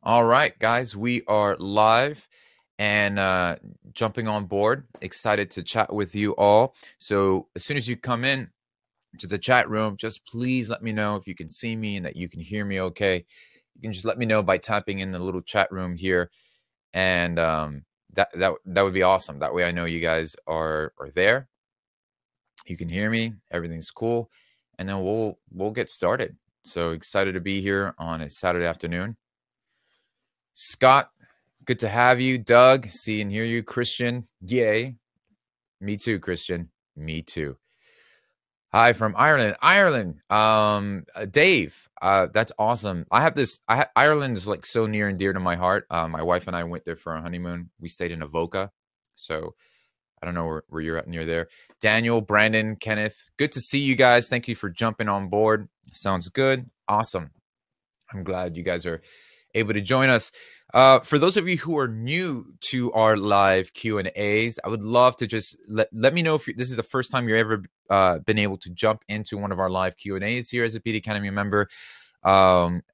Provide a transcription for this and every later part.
All right, guys, we are live and jumping on board. Excited to chat with you all. So as soon as you come in to the chat room, just please let me know if you can see me and that you can hear me okay. You can just let me know by tapping in the little chat room here, and that would be awesome. That way I know you guys are there. You can hear me. Everything's cool, and then we'll get started. So excited to be here on a Saturday afternoon. Scott, good to have you. Doug, see and hear you. Christian, yay. Me too, Christian. Me too. Hi from Ireland. Ireland. Dave. That's awesome. I have this. Ireland is like so near and dear to my heart. My wife and I went there for a honeymoon. We stayed in Avoca. So I don't know where you're at near there. Daniel, Brandon, Kenneth. Good to see you guys. Thank you for jumping on board. Sounds good. Awesome. I'm glad you guys are able to join us. For those of you who are new to our live Q&As, I would love to just let me know if this is the first time you're ever been able to jump into one of our live Q&As here as a PD Academy member.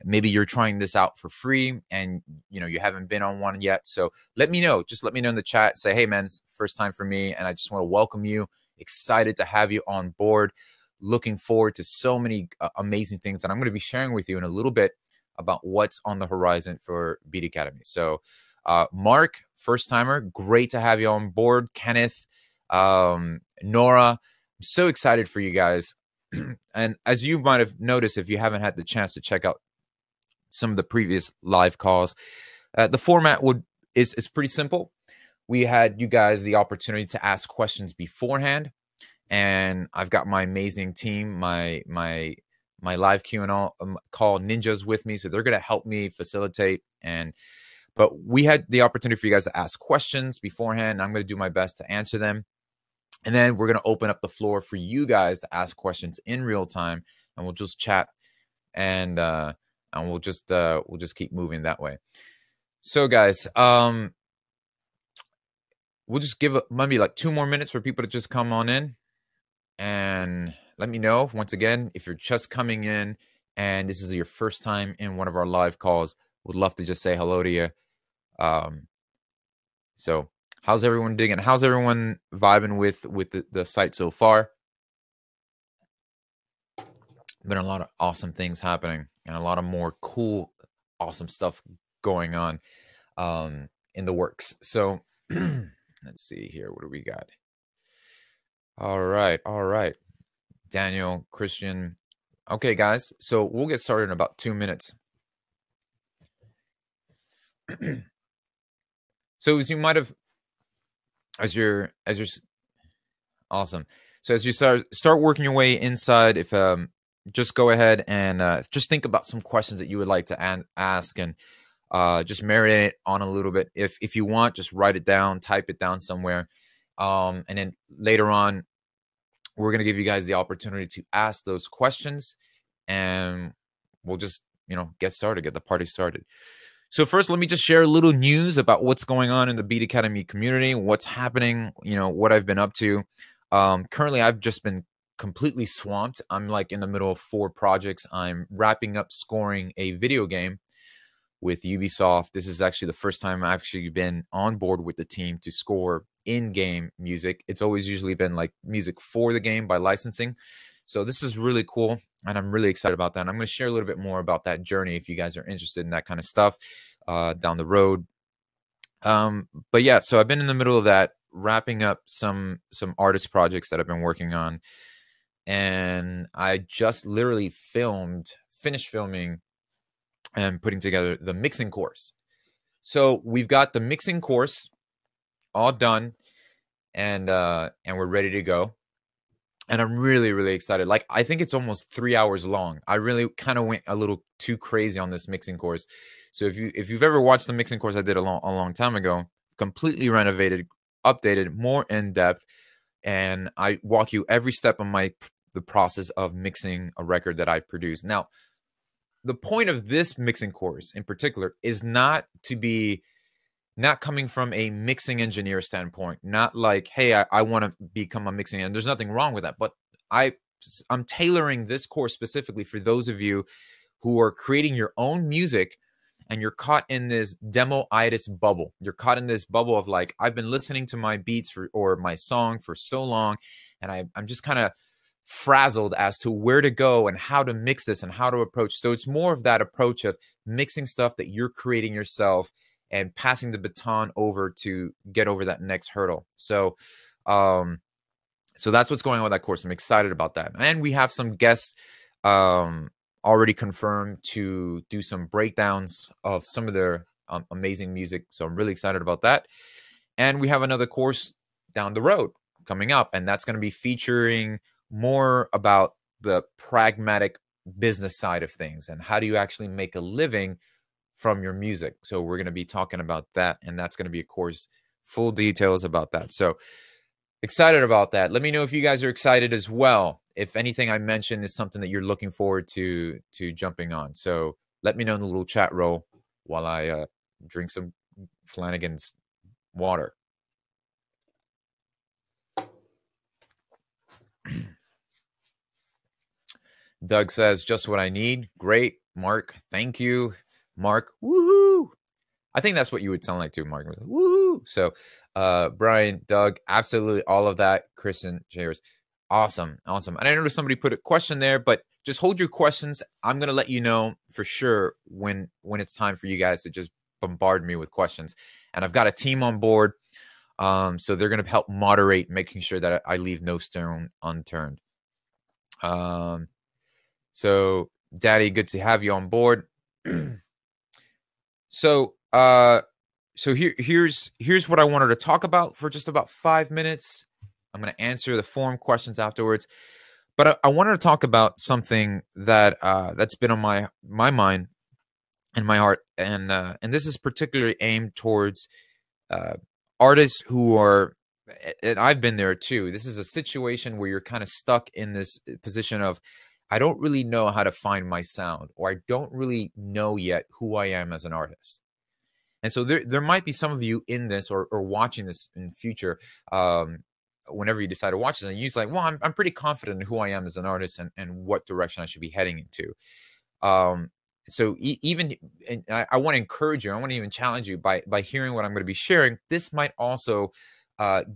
Maybe you're trying this out for free and you haven't been on one yet. So let me know. Just let me know in the chat. Say, hey man, it's first time for me, and I just want to welcome you. Excited to have you on board. Looking forward to so many amazing things that I'm going to be sharing with you in a little bit about what's on the horizon for Beat Academy. So Mark, first timer, great to have you on board. Kenneth, Nora, I'm so excited for you guys. And as you might have noticed, if you haven't had the chance to check out some of the previous live calls, the format is pretty simple. We had you guys the opportunity to ask questions beforehand, and I've got my amazing team, my live Q&A call ninjas with me, so they're going to help me facilitate. But we had the opportunity for you guys to ask questions beforehand, and I'm going to do my best to answer them. And then we're going to open up the floor for you guys to ask questions in real time, and we'll just chat and we'll just keep moving that way. So guys, we'll just give maybe like 2 more minutes for people to just come on in, and let me know once again if you're just coming in and this is your first time in one of our live calls. Would love to just say hello to you. So how's everyone doing? And how's everyone vibing with the site so far? Been a lot of awesome things happening and a lot of more cool, awesome stuff going on in the works. So let's see here. What do we got? All right. Daniel, Christian. Okay, guys. So we'll get started in about 2 minutes. So as you might have, as you're awesome. So as you start working your way inside, if just go ahead and just think about some questions that you would like to ask, and just marinate it on a little bit. If you want, just write it down, type it down somewhere, and then later on, we're going to give you guys the opportunity to ask those questions, and we'll just, get started, get the party started. So first, let me just share a little news about what's going on in the Beat Academy community, what's happening, what I've been up to. Currently, I've just been completely swamped. I'm like in the middle of 4 projects. I'm wrapping up scoring a video game with Ubisoft. This is actually the first time I've actually been on board with the team to score in-game music. It's always usually been like music for the game by licensing. So this is really cool, and I'm really excited about that. And I'm going to share a little bit more about that journey if you guys are interested in that kind of stuff down the road. But yeah, so I've been in the middle of that, wrapping up some artist projects that I've been working on. And I just literally finished filming and putting together the mixing course. So we've got the mixing course all done, and we're ready to go. And I'm really, really excited. Like, I think it's almost 3 hours long. I really kind of went a little too crazy on this mixing course. So if you've ever watched the mixing course I did a long time ago, completely renovated, updated, more in depth, and I walk you every step of the process of mixing a record that I've produced. Now, the point of this mixing course in particular is not coming from a mixing engineer standpoint, not like, hey, I want to become a mixing engineer. There's nothing wrong with that, but I'm tailoring this course specifically for those of you who are creating your own music and you're caught in this demo-itis bubble. You're caught in this bubble of like, I've been listening to my beats or my song for so long, and I'm just kind of frazzled as to where to go and how to mix this and how to approach. So it's more of that approach of mixing stuff that you're creating yourself and passing the baton over to get over that next hurdle. So so that's what's going on with that course. I'm excited about that. And we have some guests already confirmed to do some breakdowns of some of their amazing music. So I'm really excited about that. And we have another course down the road coming up, and that's going to be featuring more about the pragmatic business side of things and how do you actually make a living from your music. So we're going to be talking about that, and that's going to be a course, full details about that. So excited about that. Let me know if you guys are excited as well. If anything I mentioned is something that you're looking forward to jumping on. So let me know in the little chat row while I drink some Flanagan's water. Doug says, just what I need. Great, Mark. Thank you, Mark. Woohoo! I think that's what you would sound like too, Mark. Woohoo! So, Brian, Doug, absolutely all of that. Kristen, Jairus, awesome, awesome. And I noticed somebody put a question there, but just hold your questions. I'm gonna let you know for sure when it's time for you guys to just bombard me with questions. And I've got a team on board, so they're gonna help moderate, making sure that I leave no stone unturned. So, Daddy, good to have you on board. So here's what I wanted to talk about for just about 5 minutes. I'm going to answer the forum questions afterwards, but I wanted to talk about something that that's been on my mind and my heart, and this is particularly aimed towards artists who are, and I've been there too. This is a situation where you're kind of stuck in this position of, I don't really know how to find my sound, or I don't really know yet who I am as an artist. And so there might be some of you in this or watching this in the future, whenever you decide to watch this, and you're like, well, I'm pretty confident in who I am as an artist and what direction I should be heading into. So even, and I want to encourage you, I want to even challenge you by hearing what I'm going to be sharing. This might also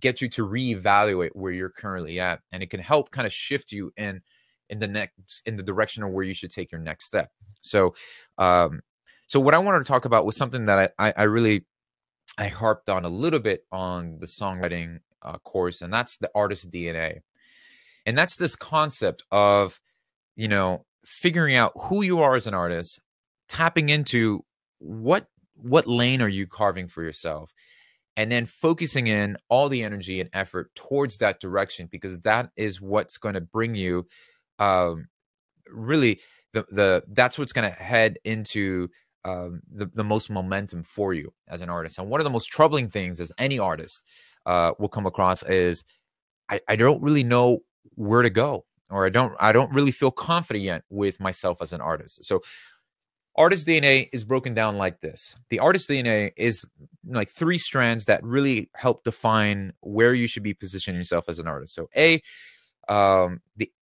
get you to reevaluate where you're currently at, and it can help kind of shift you in the direction of where you should take your next step. So so what I wanted to talk about was something that I really harped on a little bit on the songwriting course, and that's the artist DNA. And that's this concept of, figuring out who you are as an artist, tapping into what lane are you carving for yourself, and then focusing in all the energy and effort towards that direction, because that is what's going to bring you really that's what's going to head into the most momentum for you as an artist. And one of the most troubling things as any artist will come across is I don't really know where to go, or I don't really feel confident yet with myself as an artist. So artist DNA is broken down like this. The artist DNA is like 3 strands that really help define where you should be positioning yourself as an artist. So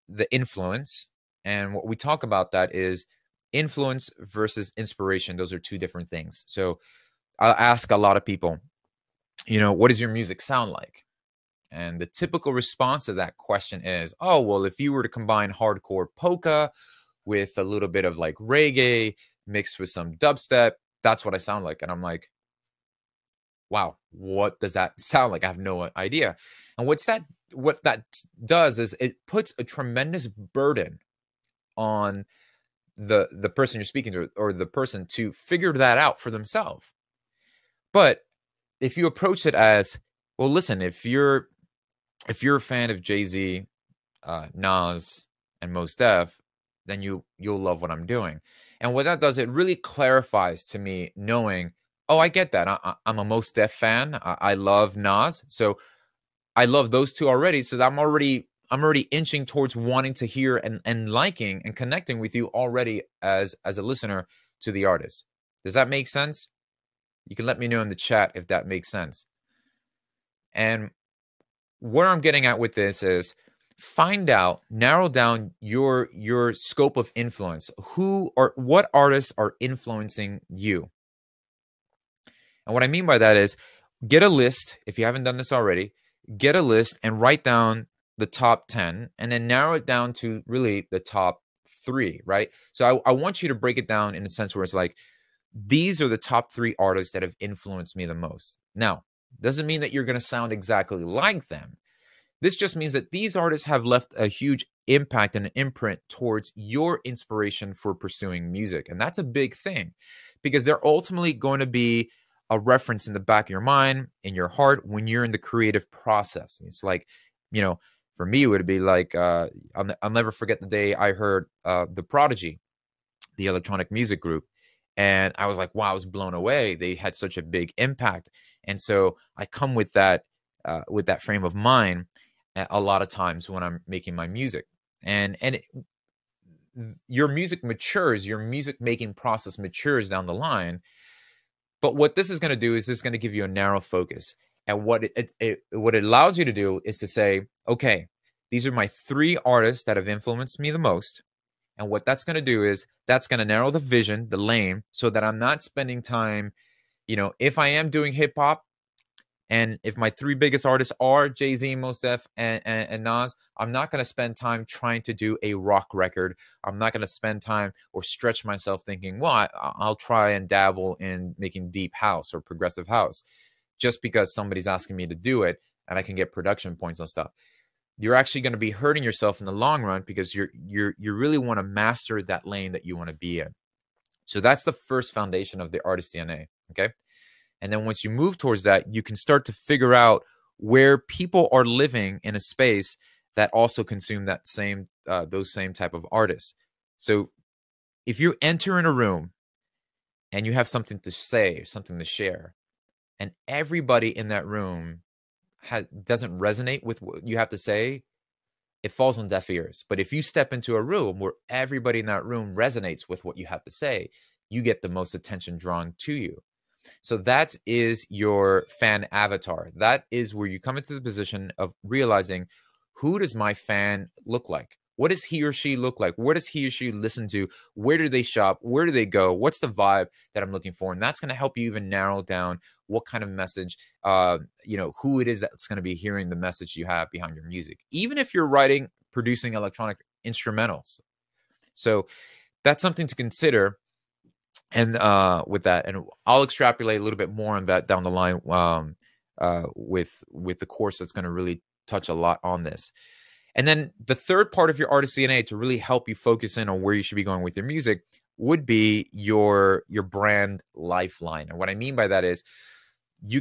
the influence, and what we talk about that is influence versus inspiration. Those are 2 different things. So I'll ask a lot of people, what does your music sound like? And the typical response to that question is, oh, well, if you were to combine hardcore polka with a little bit of like reggae mixed with some dubstep, that's what I sound like. And I'm like, wow, what does that sound like? I have no idea. And what that does is it puts a tremendous burden on the person you're speaking to, or the person, to figure that out for themselves. But if you approach it as, well, listen, if you're a fan of Jay-Z, Nas, and Mos Def, then you'll love what I'm doing. And what that does, it really clarifies to me, knowing, oh, I get that. I'm a Mos Def fan. I love Nas, so I love those 2 already. So I'm already inching towards wanting to hear and liking and connecting with you already as a listener to the artist. Does that make sense? You can let me know in the chat if that makes sense. And where I'm getting at with this is, narrow down your scope of influence. Who or what artists are influencing you? And what I mean by that is get a list. If you haven't done this already, get a list and write down the top 10 and then narrow it down to really the top 3, right? So I want you to break it down in a sense where it's like, these are the top 3 artists that have influenced me the most. Now, doesn't mean that you're going to sound exactly like them. This just means that these artists have left a huge impact and an imprint towards your inspiration for pursuing music. And that's a big thing because they're ultimately going to be a reference in the back of your mind, in your heart, when you're in the creative process. It's like, you know, for me, it would be like, I'll never forget the day I heard The Prodigy, the electronic music group. And I was like, wow, I was blown away. They had such a big impact. And so I come with that frame of mind a lot of times when I'm making my music. And your music matures, your music making process matures down the line. But what this is going to do is this is going to give you a narrow focus. And what it allows you to do is to say, okay, these are my 3 artists that have influenced me the most. And what that's going to do is that's going to narrow the vision, the lane, so that I'm not spending time, if I am doing hip hop, and if my 3 biggest artists are Jay-Z, Mos Def, and Nas, I'm not going to spend time trying to do a rock record. I'm not going to spend time or stretch myself thinking, well, I'll try and dabble in making deep house or progressive house just because somebody's asking me to do it and I can get production points on stuff. You're actually going to be hurting yourself in the long run because you really want to master that lane that you want to be in. So that's the first foundation of the artist DNA, okay? And then once you move towards that, you can start to figure out where people are living in a space that also consume that same those same type of artists. So if you enter in a room and you have something to say, something to share, and everybody in that room doesn't resonate with what you have to say, it falls on deaf ears. But if you step into a room where everybody in that room resonates with what you have to say, you get the most attention drawn to you. So that is your fan avatar. That is where you come into the position of realizing, who does my fan look like? What does he or she look like? Where does he or she listen to? Where do they shop? Where do they go? What's the vibe that I'm looking for? And that's going to help you even narrow down what kind of message, who it is that's going to be hearing the message you have behind your music, even if you're producing electronic instrumentals. So that's something to consider. And with that, and I'll extrapolate a little bit more on that down the line with the course that's going to really touch a lot on this. And then the third part of your artist DNA to really help you focus in on where you should be going with your music would be your brand lifeline. And what I mean by that is, you're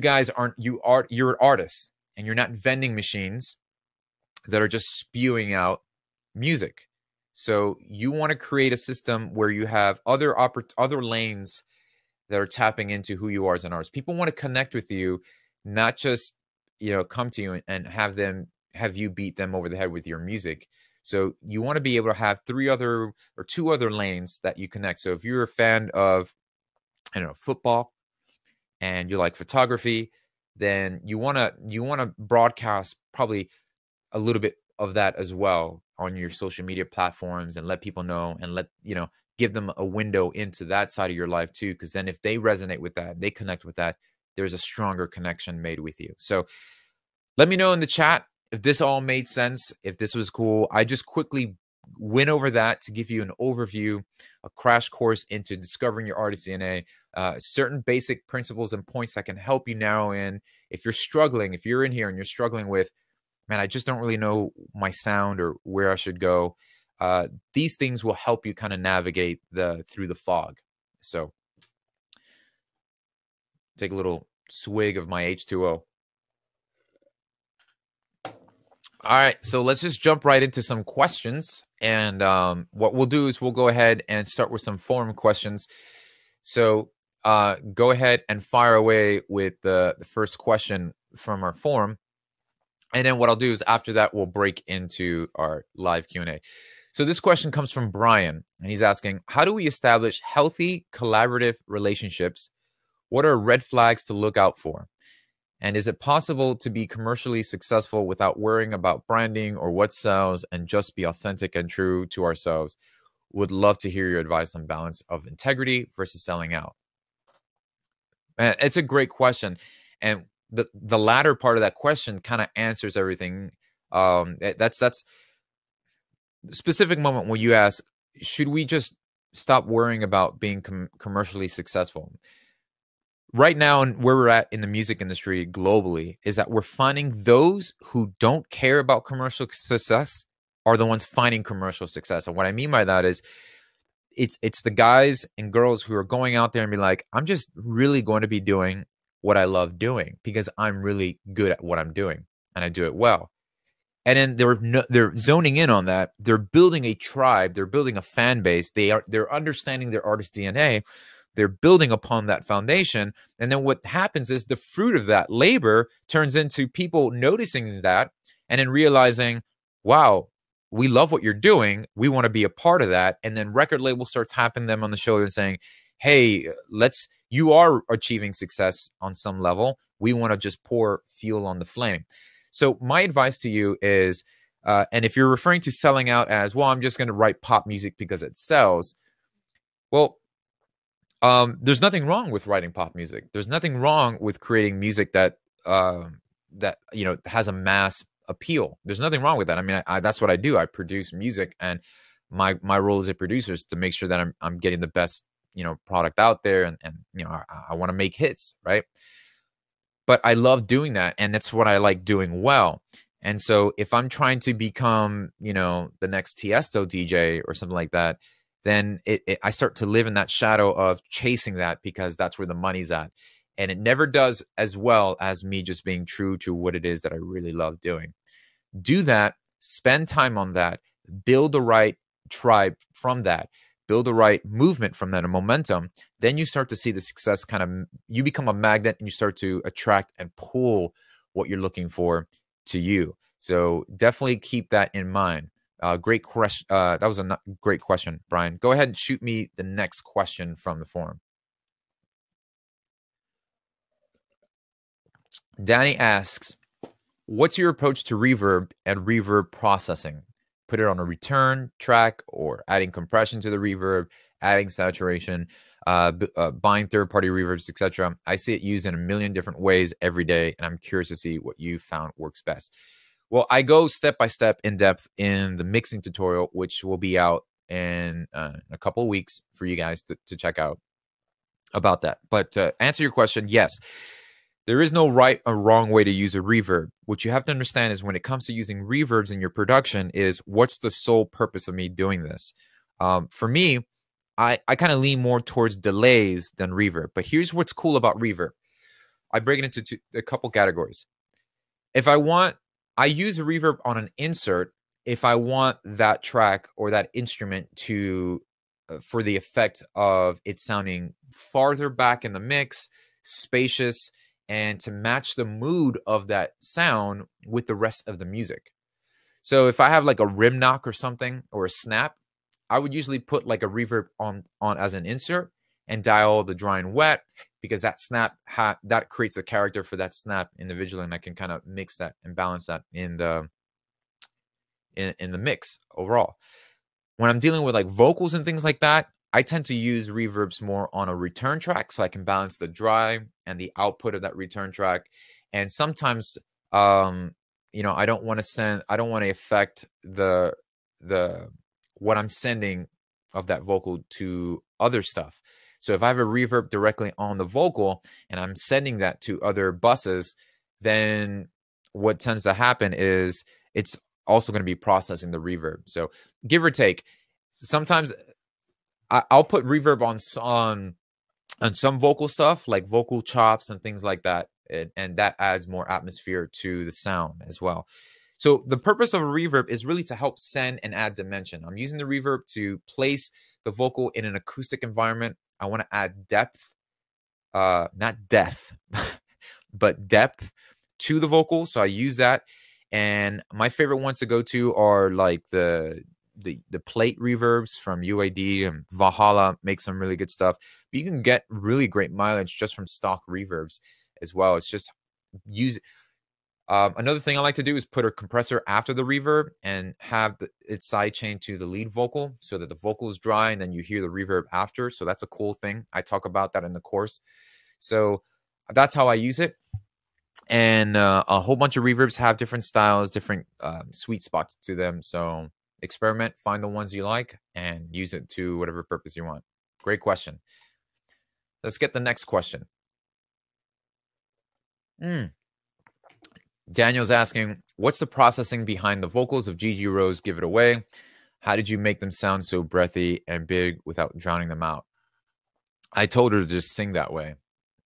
artists and you're not vending machines that are just spewing out music. So you want to create a system where you have other lanes that are tapping into who you are as an artist. People want to connect with you, not just come to you and have you beat them over the head with your music. So you want to be able to have 2 other lanes that you connect. So if you're a fan of, football, and you like photography, then you want to broadcast probably a little bit of that as well on your social media platforms and let people know and give them a window into that side of your life too. Because then if they resonate with that, they connect with that, there's a stronger connection made with you. So let me know in the chat if this all made sense, if this was cool. I just quickly went over that to give you an overview, a crash course into discovering your artist DNA, certain basic principles and points that can help you narrow in. If you're in here and you're struggling with, man, I just don't really know my sound or where I should go, these things will help you kind of navigate through the fog. So take a little swig of my H2O. All right, so let's just jump right into some questions. And what we'll do is we'll go ahead and start with some forum questions. So go ahead and fire away with the first question from our forum. And then what I'll do is after that, we'll break into our live Q&A. So this question comes from Brian, and he's asking, how do we establish healthy collaborative relationships? What are red flags to look out for? And is it possible to be commercially successful without worrying about branding or what sells and just be authentic and true to ourselves? Would love to hear your advice on balance of integrity versus selling out. It's a great question, and the latter part of that question kind of answers everything. That's the specific moment when you ask, should we just stop worrying about being commercially successful? Right now, and where we're at in the music industry globally, is that we're finding those who don't care about commercial success are the ones finding commercial success. And what I mean by that is it's the guys and girls who are going out there and be like, I'm just really going to be doing what I love doing because I'm really good at what I'm doing and I do it well. And then they're zoning in on that. They're building a tribe. They're building a fan base. They're understanding their artist DNA. They're building upon that foundation. And then what happens is the fruit of that labor turns into people noticing that and then realizing, wow, we love what you're doing. We want to be a part of that. And then record label starts tapping them on the shoulder and saying, hey, you are achieving success on some level. We want to just pour fuel on the flame. So my advice to you is, and if you're referring to selling out as, well, I'm just going to write pop music because it sells. Well, there's nothing wrong with writing pop music. There's nothing wrong with creating music that has a mass appeal. There's nothing wrong with that. I mean, that's what I do. I produce music, and my role as a producer is to make sure that I'm getting the best product out there, and I want to make hits, right? But I love doing that, and that's what I like doing well. And so if I'm trying to become, the next Tiesto DJ or something like that, then I start to live in that shadow of chasing that because that's where the money's at. And it never does as well as me just being true to what it is that I really love doing. Do that, spend time on that, build the right tribe from that, build the right movement from that, and momentum. Then you start to see the success you become a magnet and you start to attract and pull what you're looking for to you. So definitely keep that in mind. Great question. That was a great question, Brian. Go ahead and shoot me the next question from the forum. Danny asks, what's your approach to reverb and reverb processing? Put it on a return track or adding compression to the reverb, adding saturation, buying third-party reverbs, etc. I see it used in a million different ways every day, and I'm curious to see what you found works best. Well, I go step-by-step in depth in the mixing tutorial, which will be out in a couple of weeks for you guys to check out about that. But to answer your question, yes, there is no right or wrong way to use a reverb. What you have to understand is when it comes to using reverbs in your production is what's the sole purpose of me doing this? For me, I kind of lean more towards delays than reverb. But here's what's cool about reverb. I break it into a couple categories. I use a reverb on an insert if I want that track or that instrument to, for the effect of it sounding farther back in the mix, spacious, and to match the mood of that sound with the rest of the music. So if I have like a rim knock or something or a snap, I would usually put like a reverb on as an insert and dial the dry and wet, because that snap that creates a character for that snap individually, and I can kind of mix that and balance that in the mix overall. When I'm dealing with like vocals and things like that, I tend to use reverbs more on a return track so I can balance the dry and the output of that return track. And sometimes, I don't want to affect the what I'm sending of that vocal to other stuff. So if I have a reverb directly on the vocal and I'm sending that to other buses, then what tends to happen is it's also going to be processing the reverb. So give or take, sometimes I'll put reverb on some vocal stuff, like vocal chops and things like that, and that adds more atmosphere to the sound as well. So the purpose of a reverb is really to help send and add dimension. I'm using the reverb to place the vocal in an acoustic environment. I want to add depth, not death, but depth to the vocal. So I use that. And my favorite ones to go to are like the plate reverbs from UAD, and Valhalla makes some really good stuff. But you can get really great mileage just from stock reverbs as well. It's just use. Another thing I like to do is put a compressor after the reverb and have its sidechain to the lead vocal so that the vocal is dry and then you hear the reverb after. So that's a cool thing. I talk about that in the course. So that's how I use it. And a whole bunch of reverbs have different styles, different sweet spots to them. So experiment, find the ones you like, and use it to whatever purpose you want. Great question. Let's get the next question. Daniel's asking, what's the processing behind the vocals of Gigi Rose, Give It Away? How did you make them sound so breathy and big without drowning them out? I told her to just sing that way.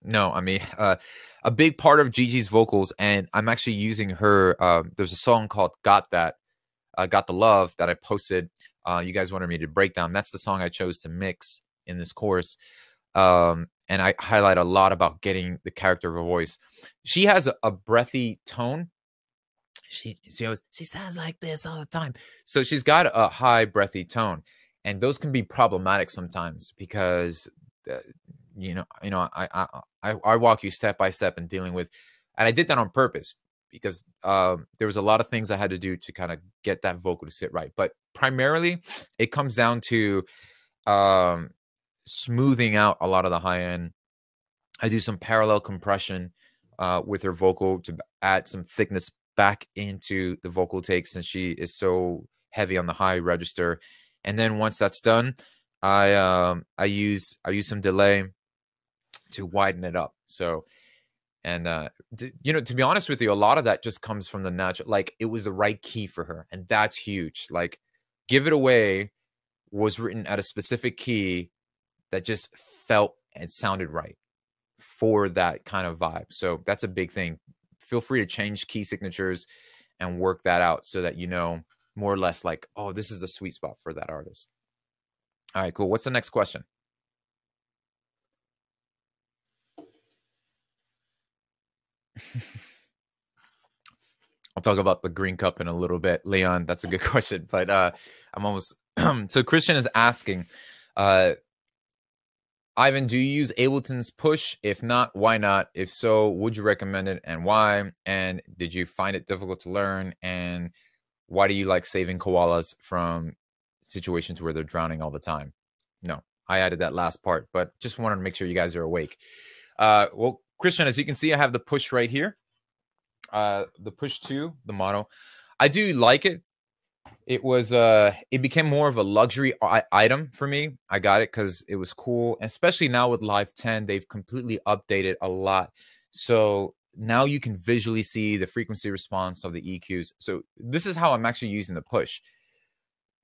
No, I mean, a big part of Gigi's vocals, and I'm actually using her. There's a song called Got That, Got the Love, that I posted. You guys wanted me to break down. That's the song I chose to mix in this course. And I highlight a lot about getting the character of her voice. She has a breathy tone. She sounds like this all the time. So she's got a high breathy tone, and those can be problematic sometimes because I walk you step by step in dealing with, and I did that on purpose because there was a lot of things I had to do to kind of get that vocal to sit right. But primarily, it comes down to smoothing out a lot of the high end. I do some parallel compression with her vocal to add some thickness back into the vocal take since she is so heavy on the high register. And then once that's done, I use some delay to widen it up. So, and to be honest with you, a lot of that just comes from the natural. Like, it was the right key for her, and that's huge. Like, Give It Away was written at a specific key that just felt and sounded right for that kind of vibe. So that's a big thing. Feel free to change key signatures and work that out so that you know more or less like, oh, this is the sweet spot for that artist. All right, cool. What's the next question? I'll talk about the green cup in a little bit. Leon, that's a good question, but I'm almost so Christian is asking, Ivan, do you use Ableton's push? If not, why not? If so, would you recommend it and why? And did you find it difficult to learn? And why do you like saving koalas from situations where they're drowning all the time? No, I added that last part, but just wanted to make sure you guys are awake. Well, Christian, as you can see, I have the push right here. The push 2, the model. I do like it. It was it became more of a luxury item for me. I got it because it was cool, especially now with Live 10. They've completely updated a lot, so now you can visually see the frequency response of the EQs. So this is how I'm actually using the push.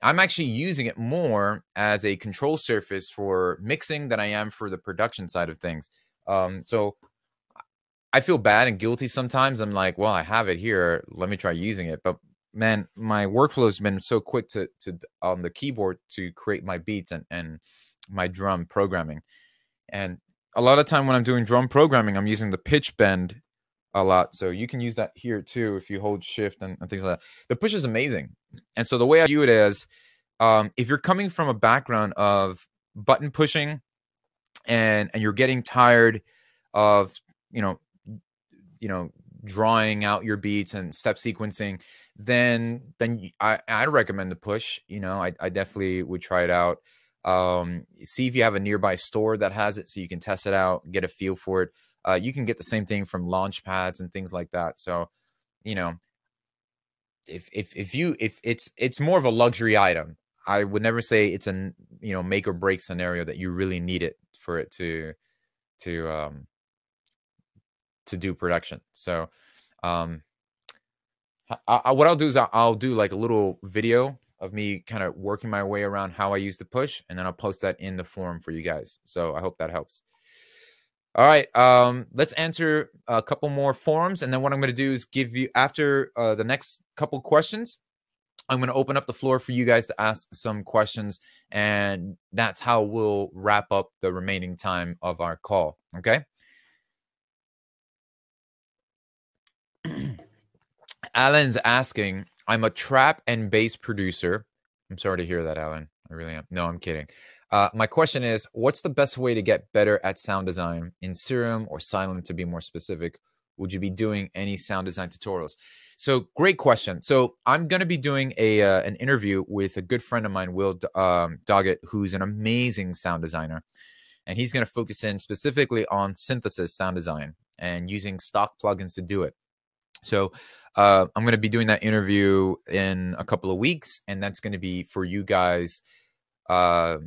I'm actually using it more as a control surface for mixing than I am for the production side of things. So I feel bad and guilty sometimes. I'm like, well, I have it here, let me try using it. But man, my workflow has been so quick to on the keyboard to create my beats and my drum programming. And a lot of time when I'm doing drum programming, I'm using the pitch bend a lot. So you can use that here too if you hold shift and things like that. The push is amazing. And so the way I view it is, if you're coming from a background of button pushing and you're getting tired of, drawing out your beats and step sequencing, then I recommend the push. I definitely would try it out. See if you have a nearby store that has it so you can test it out, get a feel for it. You can get the same thing from launch pads and things like that. So, if it's more of a luxury item, I would never say it's a make or break scenario that you really need it for it to do production. So what I'll do is I'll do like a little video of me kind of working my way around how I use the push, and then I'll post that in the forum for you guys. So I hope that helps. All right, let's answer a couple more forums, and then what I'm going to do is give you, after the next couple questions, I'm going to open up the floor for you guys to ask some questions, and that's how we'll wrap up the remaining time of our call, okay? Alan's asking, I'm a trap and bass producer. I'm sorry to hear that, Alan. I really am. No, I'm kidding. My question is, what's the best way to get better at sound design in Serum or Silent, to be more specific? Would you be doing any sound design tutorials? So great question. So I'm going to be doing an interview with a good friend of mine, Will Doggett, who's an amazing sound designer. and he's going to focus in specifically on synthesis sound design and using stock plugins to do it. So I'm going to be doing that interview in a couple of weeks, and that's going to be for you guys to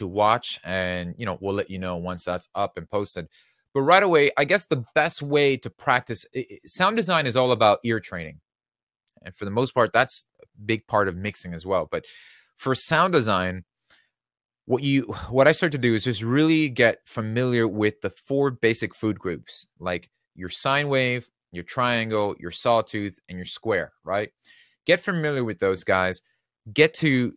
watch, and we'll let you know once that's up and posted. But right away, I guess the best way to practice sound design is all about ear training, and for the most part, that's a big part of mixing as well. But for sound design, what I start to do is just really get familiar with the 4 basic food groups, like your sine wave, your triangle, your sawtooth, and your square, right? Get familiar with those guys. Get to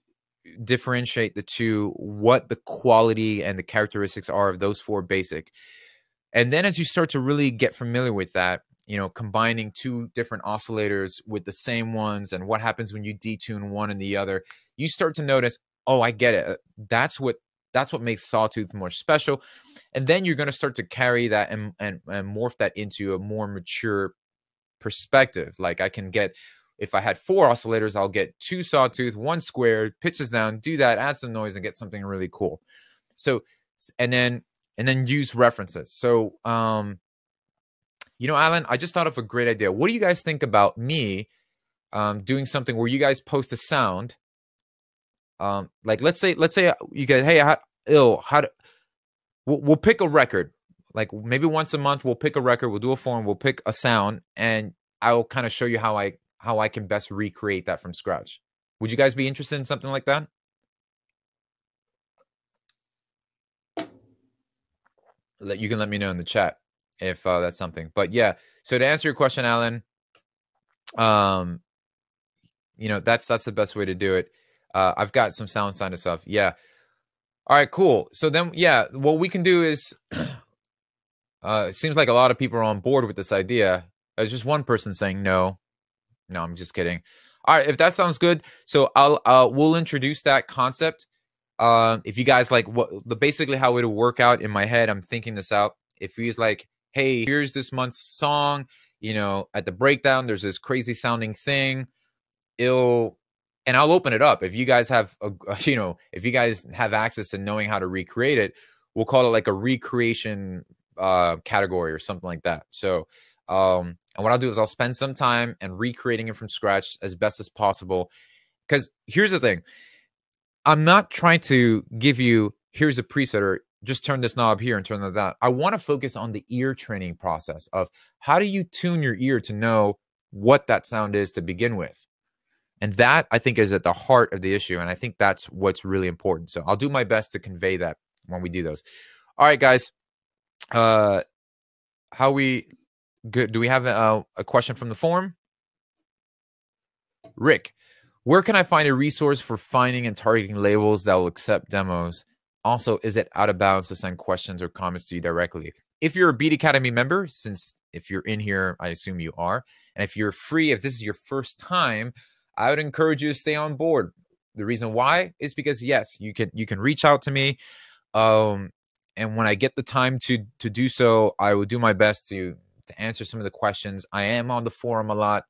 differentiate the two, what the quality and the characteristics are of those 4 basic. And then as you start to really get familiar with that, combining 2 different oscillators with the same ones and what happens when you detune one and the other, you start to notice, oh, I get it. That's what makes sawtooth more special. And then you're going to start to carry that and morph that into a more mature perspective. Like I can get, if I had 4 oscillators, I'll get 2 sawtooth, 1 square, pitches down, do that, add some noise, and get something really cool. So, and then use references. So, Alan, I just thought of a great idea. What do you guys think about me doing something where you guys post a sound? Like let's say you guys, hey, we'll pick a record. Like maybe once a month, we'll pick a record, we'll do a form, we'll pick a sound, and I'll kind of show you how I can best recreate that from scratch. Would you guys be interested in something like that? You can let me know in the chat if that's something. But yeah, so to answer your question, Alan, that's the best way to do it. I've got some sound sign and stuff. Yeah. All right, cool. So then, yeah, what we can do is, it seems like a lot of people are on board with this idea. There's just one person saying no. No, I'm just kidding. All right, if that sounds good, so we'll introduce that concept. If you guys like basically how it'll work out in my head, I'm thinking this out. If he's like, hey, here's this month's song, at the breakdown, there's this crazy sounding thing. And I'll open it up. If you guys have, if you guys have access to knowing how to recreate it, we'll call it like a recreation category or something like that. So, and what I'll do is I'll spend some time and recreating it from scratch as best as possible. Because here's the thing. I'm not trying to give you, here's a preset or just turn this knob here and turn that down. I want to focus on the ear training process of how do you tune your ear to know what that sound is to begin with. And that, I think, is at the heart of the issue. And I think that's what's really important. So I'll do my best to convey that when we do those. All right, guys. How we good? Do we have a question from the forum? Rick, where can I find a resource for finding and targeting labels that will accept demos? Also, is it out of bounds to send questions or comments to you directly? If you're a Beat Academy member, since if you're in here, I assume you are. And if you're free, if this is your first time, I would encourage you to stay on board. The reason why is because, yes, you can reach out to me. And when I get the time to do so, I will do my best to answer some of the questions. I am on the forum a lot.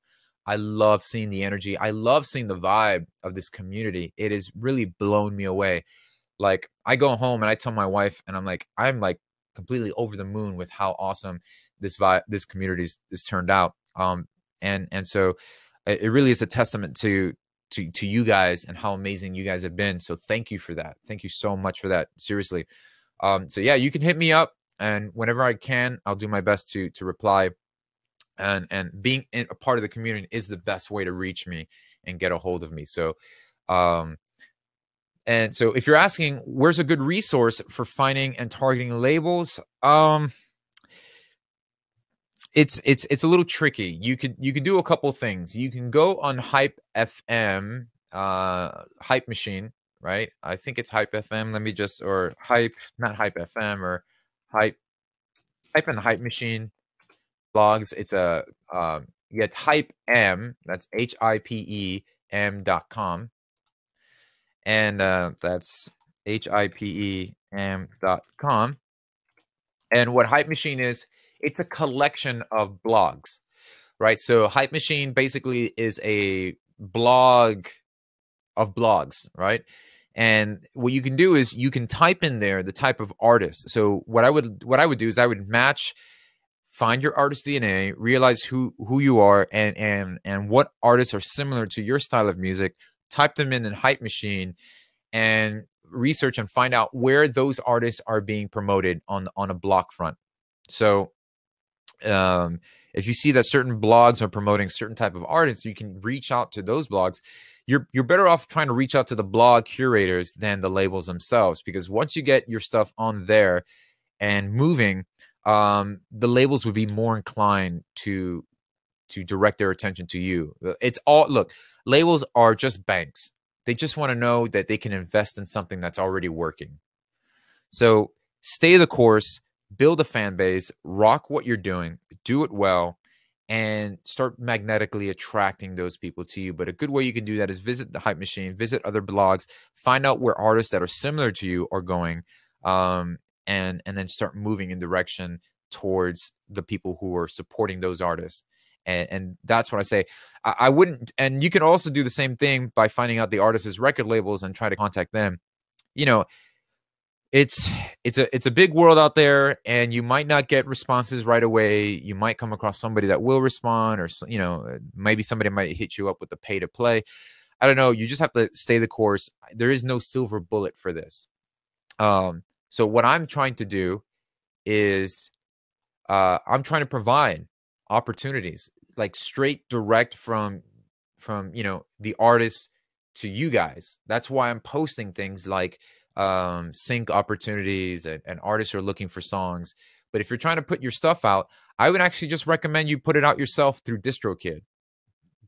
I love seeing the energy. I love seeing the vibe of this community. It has really blown me away. Like I go home and I tell my wife, and I'm like completely over the moon with how awesome this community is turned out. And so it really is a testament to you guys and how amazing you guys have been. So thank you for that. Thank you so much for that. Seriously. So yeah, you can hit me up, and whenever I can, I'll do my best to reply. And being a part of the community is the best way to reach me and get a hold of me. So, and so if you're asking, where's a good resource for finding and targeting labels? It's a little tricky. You could do a couple things. You can go on Hype FM, Hype Machine, right? I think it's Hype FM. Let me just, or Hype, not Hype FM, or Hype and Hype Machine blogs. It's it's Hype M. That's HIPEM.com, and that's HIPEM.com. And what Hype Machine is, it's a collection of blogs, right? So Hype Machine basically is a blog of blogs, right? And what you can do is you can type in there the type of artist. So what I would do is I would find your artist DNA, realize who you are, and what artists are similar to your style of music. Type them in Hype Machine and research and find out where those artists are being promoted on a block front. So if you see that certain blogs are promoting certain type of artists, you can reach out to those blogs. You're better off trying to reach out to the blog curators than the labels themselves, because once you get your stuff on there and moving, the labels would be more inclined to direct their attention to you. It's all, look, labels are just banks. They just want to know that they can invest in something that's already working. So stay the course, build a fan base, rock what you're doing, do it well, and start magnetically attracting those people to you. But a good way you can do that is visit the Hype Machine, visit other blogs, find out where artists that are similar to you are going, and then start moving in direction towards the people who are supporting those artists. And that's what I say. I wouldn't, and you can also do the same thing by finding out the artist's record labels and try to contact them. You know, it's a big world out there, and you might not get responses right away. You might come across somebody that will respond, or, you know, maybe somebody might hit you up with the pay to play. I don't know. You just have to stay the course. There is no silver bullet for this. So what I'm trying to do is I'm trying to provide opportunities, like straight direct from you know, the artists to you guys. That's why I'm posting things like sync opportunities and artists who are looking for songs. But if you're trying to put your stuff out, I would actually just recommend you put it out yourself through DistroKid.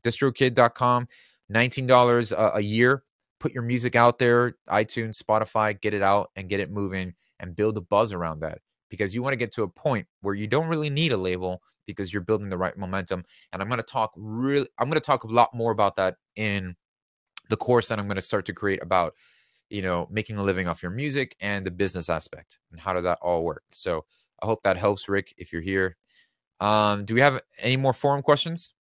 DistroKid.com, $19 a year. Put your music out there, iTunes, Spotify, get it out and get it moving and build a buzz around that, because you want to get to a point where you don't really need a label, because you're building the right momentum. And I'm going to talk a lot more about that in the course that I'm going to start to create about, you know, making a living off your music and the business aspect and how does that all work. So I hope that helps, Rick, if you're here. Do we have any more forum questions?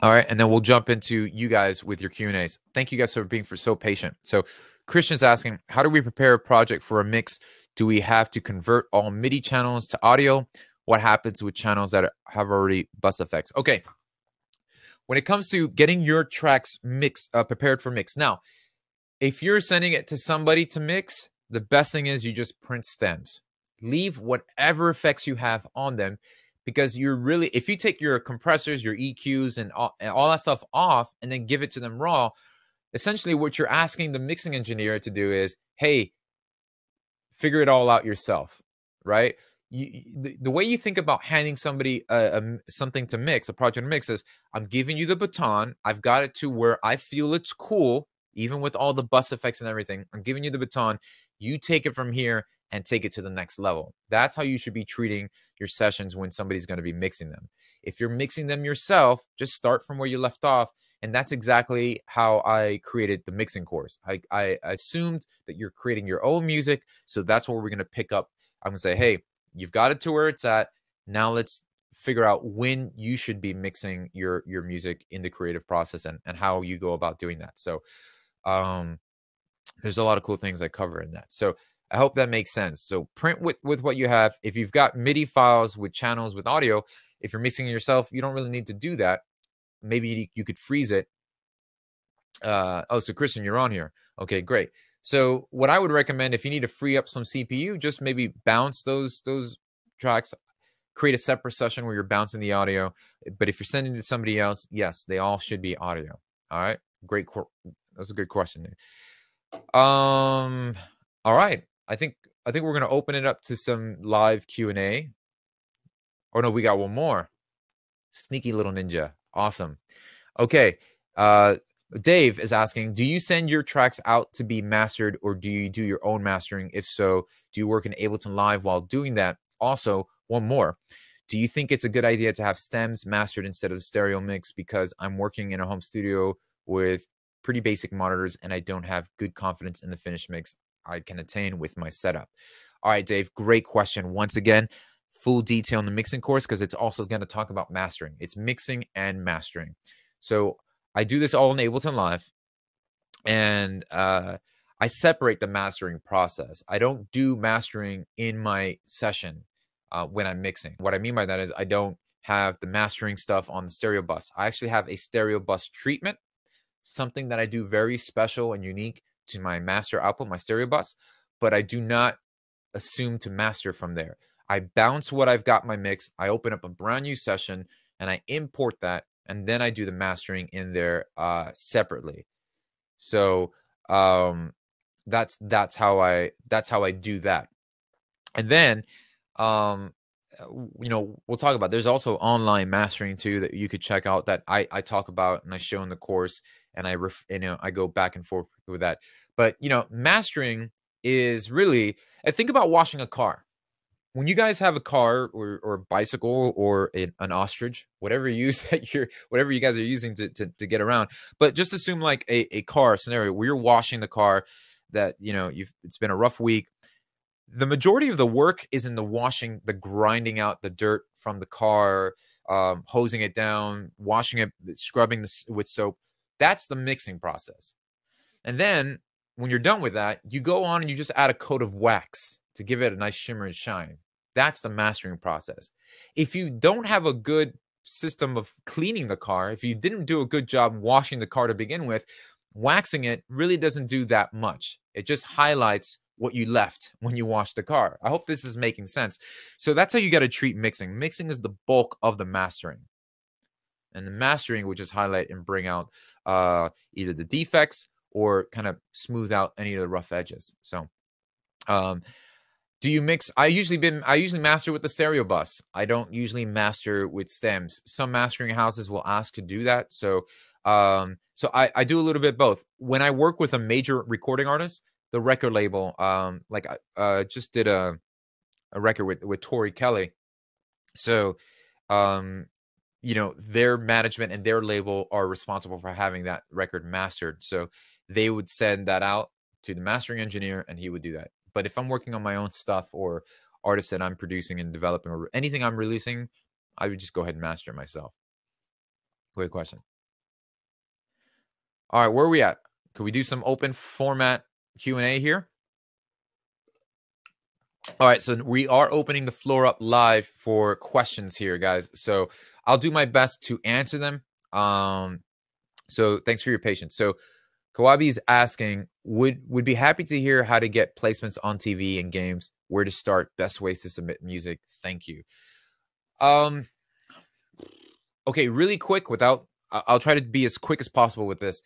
All right, and then we'll jump into you guys with your Q&As. Thank you guys for being so patient. So Christian's asking, how do we prepare a project for a mix? Do we have to convert all MIDI channels to audio? What happens with channels that have already bus effects? Okay, when it comes to getting your tracks prepared for mix. Now, if you're sending it to somebody to mix, the best thing is you just print stems. Leave whatever effects you have on them, because you're really, if you take your compressors, your EQs, and all that stuff off and then give it to them raw, essentially what you're asking the mixing engineer to do is, hey, figure it all out yourself, right? The way you think about handing somebody something to mix, a project to mix, is I'm giving you the baton. I've got it to where I feel it's cool, even with all the bus effects and everything. I'm giving you the baton. You take it from here and take it to the next level. That's how you should be treating your sessions when somebody's going to be mixing them. If you're mixing them yourself, just start from where you left off. And that's exactly how I created the mixing course. I assumed that you're creating your own music. So that's where we're going to pick up. I'm going to say, hey, you've got it to where it's at. Now let's figure out when you should be mixing your music in the creative process and how you go about doing that. So there's a lot of cool things I cover in that. So I hope that makes sense. So print with what you have. If you've got MIDI files with channels with audio, if you're mixing it yourself, you don't really need to do that. Maybe you could freeze it. Oh, so Christian, you're on here. Okay, great. So what I would recommend, if you need to free up some CPU, just maybe bounce those tracks, create a separate session where you're bouncing the audio. But if you're sending it to somebody else, yes, they all should be audio. All right, great. That's a good question. All right. I think we're going to open it up to some live Q&A. Oh no, we got one more. Sneaky little ninja. Awesome. Okay. Dave is asking, do you send your tracks out to be mastered, or do you do your own mastering? If so, do you work in Ableton Live while doing that? Also, one more. Do you think it's a good idea to have stems mastered instead of the stereo mix? Because I'm working in a home studio with pretty basic monitors and I don't have good confidence in the finished mix I can attain with my setup. All right, Dave, great question. Once again, full detail in the mixing course, because it's also going to talk about mastering. It's mixing and mastering. So I do this all in Ableton Live. and I separate the mastering process. I don't do mastering in my session when I'm mixing. What I mean by that is I don't have the mastering stuff on the stereo bus. I actually have a stereo bus treatment, something that I do very special and unique to my master output, my stereo bus, but I do not assume to master from there. I bounce what I've got in my mix, I open up a brand new session, and I import that, and then I do the mastering in there separately. So that's how I do that. And then we'll talk about, there's also online mastering too that you could check out that I talk about and I show in the course, and I go back and forth with that. But mastering is really, I think about washing a car. When you guys have a car or a bicycle or an ostrich, whatever you use whatever you guys are using to get around, but just assume like a car scenario where you're washing the car, that it's been a rough week. The majority of the work is in the washing, the grinding out the dirt from the car, hosing it down, washing it, scrubbing with soap. That's the mixing process. And then when you're done with that, you go on and you just add a coat of wax to give it a nice shimmer and shine. That's the mastering process. If you don't have a good system of cleaning the car, if you didn't do a good job washing the car to begin with, waxing it really doesn't do that much. It just highlights what you left when you washed the car. I hope this is making sense. So that's how you got to treat mixing. Mixing is the bulk of the mastering. And the mastering would just highlight and bring out either the defects or kind of smooth out any of the rough edges. So do you mix? I usually master with the stereo bus. I don't usually master with stems. Some mastering houses will ask to do that. So I do a little bit both. When I work with a major recording artist, the record label, like I just did a record with Tori Kelly. So their management and their label are responsible for having that record mastered. So they would send that out to the mastering engineer and he would do that. But if I'm working on my own stuff or artists that I'm producing and developing or anything I'm releasing, I would just go ahead and master it myself. Great question. All right, where are we at? Could we do some open format Q&A here? All right, so we are opening the floor up live for questions here, guys. So I'll do my best to answer them. So thanks for your patience. So Kawabi is asking, would be happy to hear how to get placements on TV and games, where to start, best ways to submit music. Thank you. Okay, really quick, I'll try to be as quick as possible with this.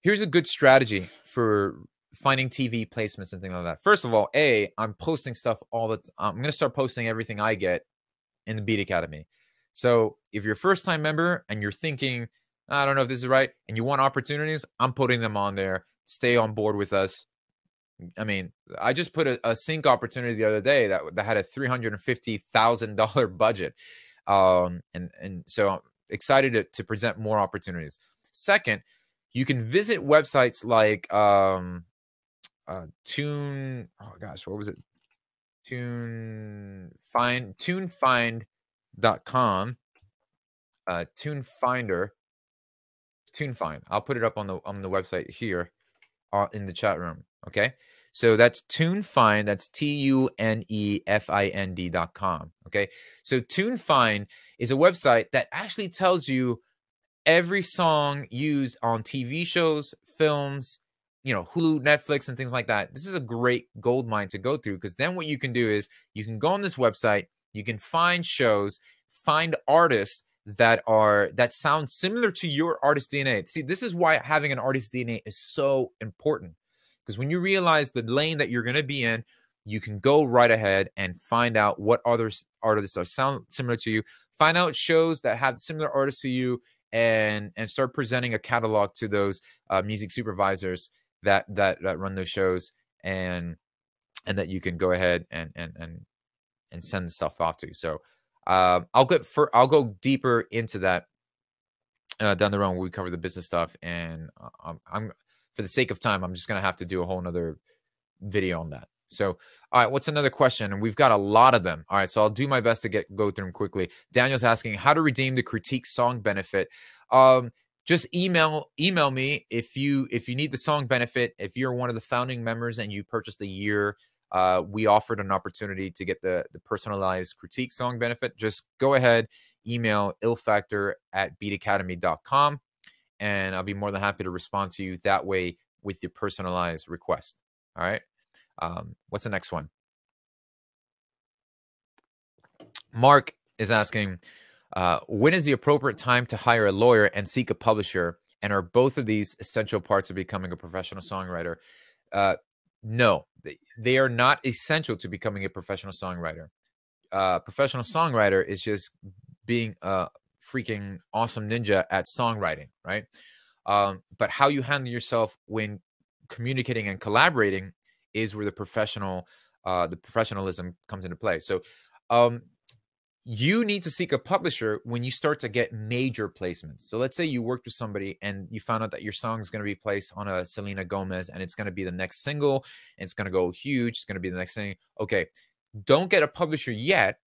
Here's a good strategy for finding TV placements and things like that. First of all, I'm posting stuff all the time. I'm going to start posting everything I get in the Beat Academy. So if you're a first-time member and you're thinking, I don't know if this is right, and you want opportunities, I'm putting them on there. Stay on board with us. I mean, I just put a sync opportunity the other day that had a $350,000 budget. And so I'm excited to present more opportunities. Second, you can visit websites like Tune. Oh gosh, what was it? TuneFind.com. TuneFind. I'll put it up on the website here in the chat room. Okay, so that's TuneFind. That's TuneFind.com. Okay, so TuneFind is a website that actually tells you every song used on TV shows, films, Hulu, Netflix, and things like that. This is a great gold mine to go through, because then what you can do is you can go on this website, you can find shows, find artists that sound similar to your artist DNA. See, this is why having an artist DNA is so important, because when you realize the lane that you're going to be in, you can go right ahead and find out what other artists are sound similar to you, find out shows that have similar artists to you, and start presenting a catalog to those music supervisors that run those shows, and that you can go ahead and send the stuff off to. So I'll go deeper into that down the road when we cover the business stuff. And I'm for the sake of time, I'm just gonna have to do a whole nother video on that. So, all right, what's another question? And we've got a lot of them. All right, so I'll do my best to go through them quickly. Daniel's asking how to redeem the critique song benefit. just email me if you need the song benefit. If you're one of the founding members and you purchased a year, we offered an opportunity to get the personalized critique song benefit. Just go ahead, email illfactor@beatacademy.com, and I'll be more than happy to respond to you that way with your personalized request. All right. What's the next one? Mark is asking, when is the appropriate time to hire a lawyer and seek a publisher? And are both of these essential parts of becoming a professional songwriter? No, they are not essential to becoming a professional songwriter. Professional songwriter is just being a freaking awesome ninja at songwriting, right? But how you handle yourself when communicating and collaborating is where the professionalism comes into play. So you need to seek a publisher when you start to get major placements. So let's say you worked with somebody and you found out that your song is going to be placed on a Selena Gomez and it's going to be the next single and it's going to go huge. It's going to be the next thing. Okay, don't get a publisher yet.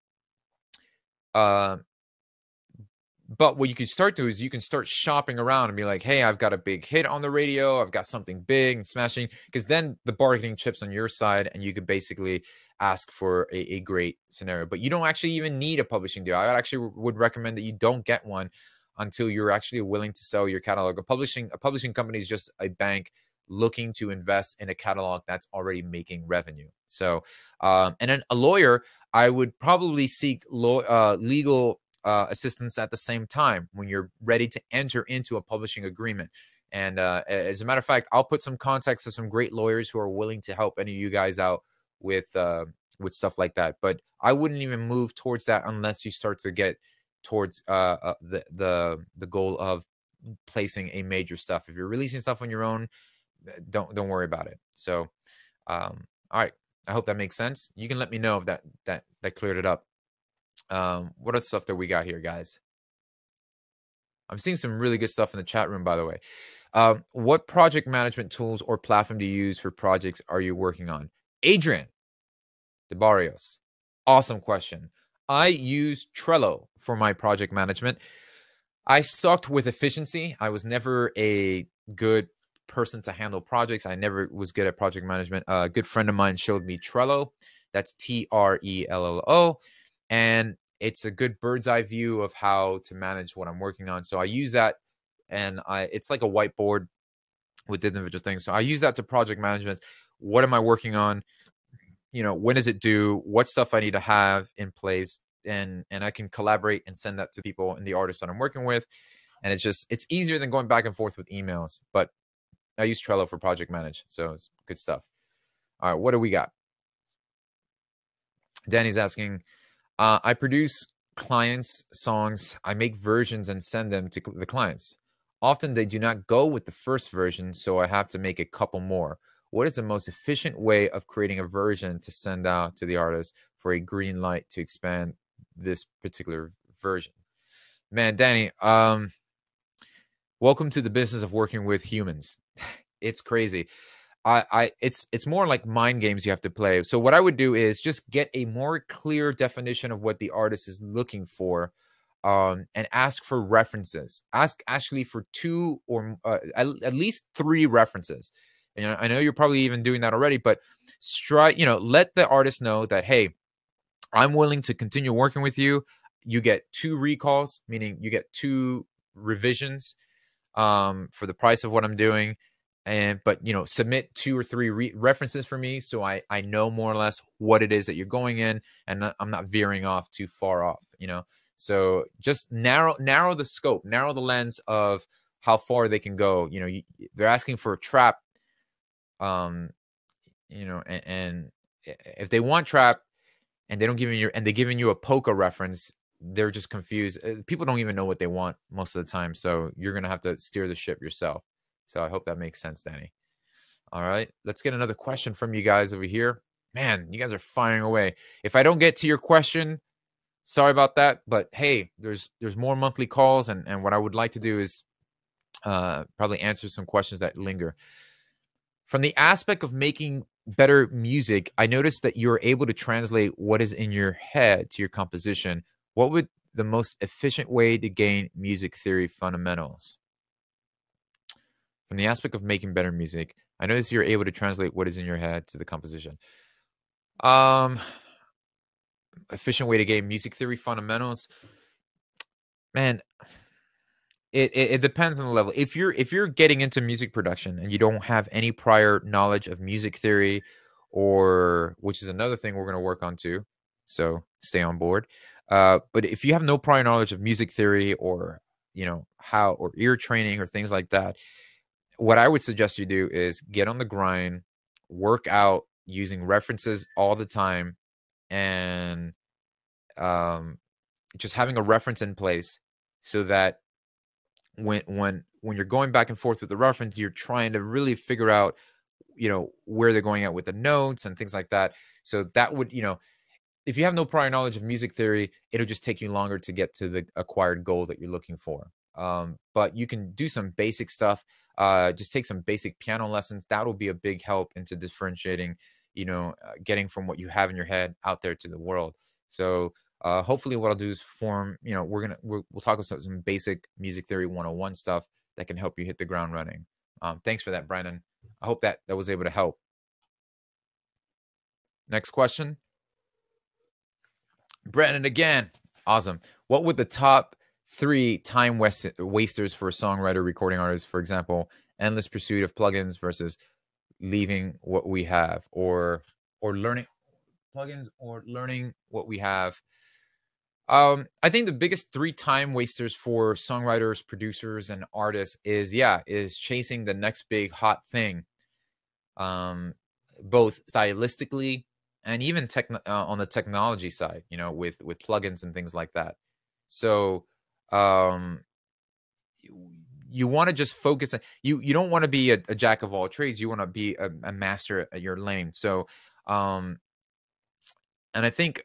But what you can start to is you can start shopping around and be like, hey, I've got a big hit on the radio. I've got something big and smashing, because then the bargaining chips on your side and you could basically ask for a great scenario. But you don't actually even need a publishing deal. I actually would recommend that you don't get one until you're actually willing to sell your catalog. A publishing company is just a bank looking to invest in a catalog that's already making revenue. So, and then a lawyer, I would probably seek legal assistance at the same time when you're ready to enter into a publishing agreement. And as a matter of fact, I'll put some contacts of some great lawyers who are willing to help any of you guys out with stuff like that. But I wouldn't even move towards that unless you start to get towards the goal of placing a major stuff. If you're releasing stuff on your own, don't worry about it. So, all right. I hope that makes sense. You can let me know if that cleared it up. What other stuff that we got here, guys? I'm seeing some really good stuff in the chat room, by the way. What project management tools or platform do you use for projects are you working on? Adrian de Barrios. Awesome question. I use Trello for my project management. I sucked with efficiency. I was never a good person to handle projects. I never was good at project management. A good friend of mine showed me Trello. That's Trello. And it's a good bird's eye view of how to manage what I'm working on. So I use that, and it's like a whiteboard with individual things. So I use that to project management. What am I working on? When is it due? What stuff I need to have in place? And I can collaborate and send that to people and the artists that I'm working with. And it's easier than going back and forth with emails. But I use Trello for project manage. So it's good stuff. All right, what do we got? Danny's asking, I produce clients' songs. I make versions and send them to the clients. Often they do not go with the first version, so I have to make a couple more. What is the most efficient way of creating a version to send out to the artist for a green light to expand this particular version? Man, Danny, welcome to the business of working with humans. It's crazy. It's more like mind games you have to play. So what I would do is just get a more clear definition of what the artist is looking for, and ask for references. Ask actually for two or at least 3 references. And I know you're probably even doing that already, but let the artist know that, hey, I'm willing to continue working with you. You get 2 recalls, meaning you get 2 revisions for the price of what I'm doing. But submit 2 or 3 references for me, so I know more or less what it is that you're going in, and I'm not veering off too far off. So just narrow the scope, narrow the lens of how far they can go. They're asking for a trap, and if they want trap and they don't give you and they're giving you a polka reference, they're just confused. People don't even know what they want most of the time, so you're gonna have to steer the ship yourself. So I hope that makes sense, Danny. All right, let's get another question from you guys over here. Man, you guys are firing away. If I don't get to your question, sorry about that. But hey, there's more monthly calls, and what I would like to do is probably answer some questions that linger. From the aspect of making better music, I noticed that you're able to translate what is in your head to your composition. What would the most efficient way to gain music theory fundamentals? From the aspect of making better music, I notice you're able to translate what is in your head to the composition. Um, Efficient way to gain music theory fundamentals. Man, it depends on the level. If you're getting into music production and you don't have any prior knowledge of music theory, or which is another thing we're going to work on too, so stay on board. But if you have no prior knowledge of music theory, or how, or ear training or things like that, what I would suggest you do is get on the grind, work out using references all the time, and um, just having a reference in place, so that when you're going back and forth with the reference, you're trying to really figure out, where they're going at with the notes and things like that. So that would, if you have no prior knowledge of music theory, it'll just take you longer to get to the acquired goal that you're looking for. But you can do some basic stuff. Just take some basic piano lessons. That'll be a big help into differentiating, getting from what you have in your head out there to the world. So hopefully what I'll do is form, we'll talk about some basic music theory 101 stuff that can help you hit the ground running. Thanks for that, Brandon. I hope that was able to help. Next question. Brandon again. Awesome. What would the top 3 time wasters for a songwriter, recording artist, for example, endless pursuit of plugins versus leaving what we have, or learning plugins, or learning what we have? I think the biggest 3 time wasters for songwriters, producers, and artists is chasing the next big hot thing, both stylistically and even on the technology side, with plugins and things like that. So um, you want to just focus. You don't want to be a jack of all trades. You want to be a master at your lane. So, and I think,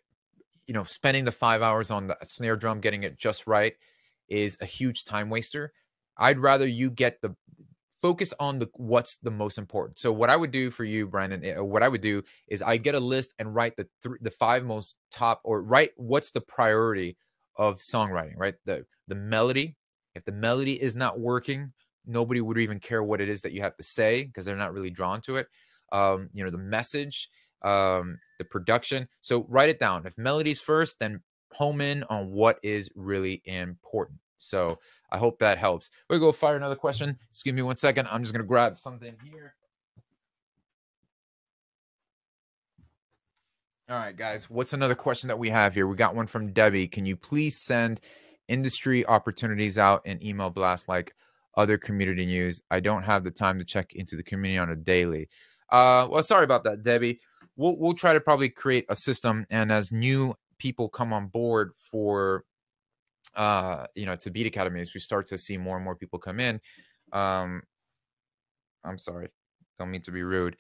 spending the 5 hours on the snare drum, getting it just right, is a huge time waster. I'd rather you get the focus on what's the most important. So what I would do for you, Brandon, what I would do is I get a list and write the 5 most top, or write what's the priority of songwriting, right? The melody. If the melody is not working, nobody would even care what it is that you have to say, because they're not really drawn to it. The message, the production. So write it down. If melody's first, then home in on what is really important. So I hope that helps. We're going to go fire another question. Just give me 1 second. I'm just going to grab something here. All right, guys. What's another question that we have here? We got one from Debbie. Can you please send industry opportunities out in email blast like other community news? I don't have the time to check into the community on a daily. Well, sorry about that, Debbie. We'll try to probably create a system, and as new people come on board for to Beat Academy, as we start to see more and more people come in. I'm sorry, don't mean to be rude.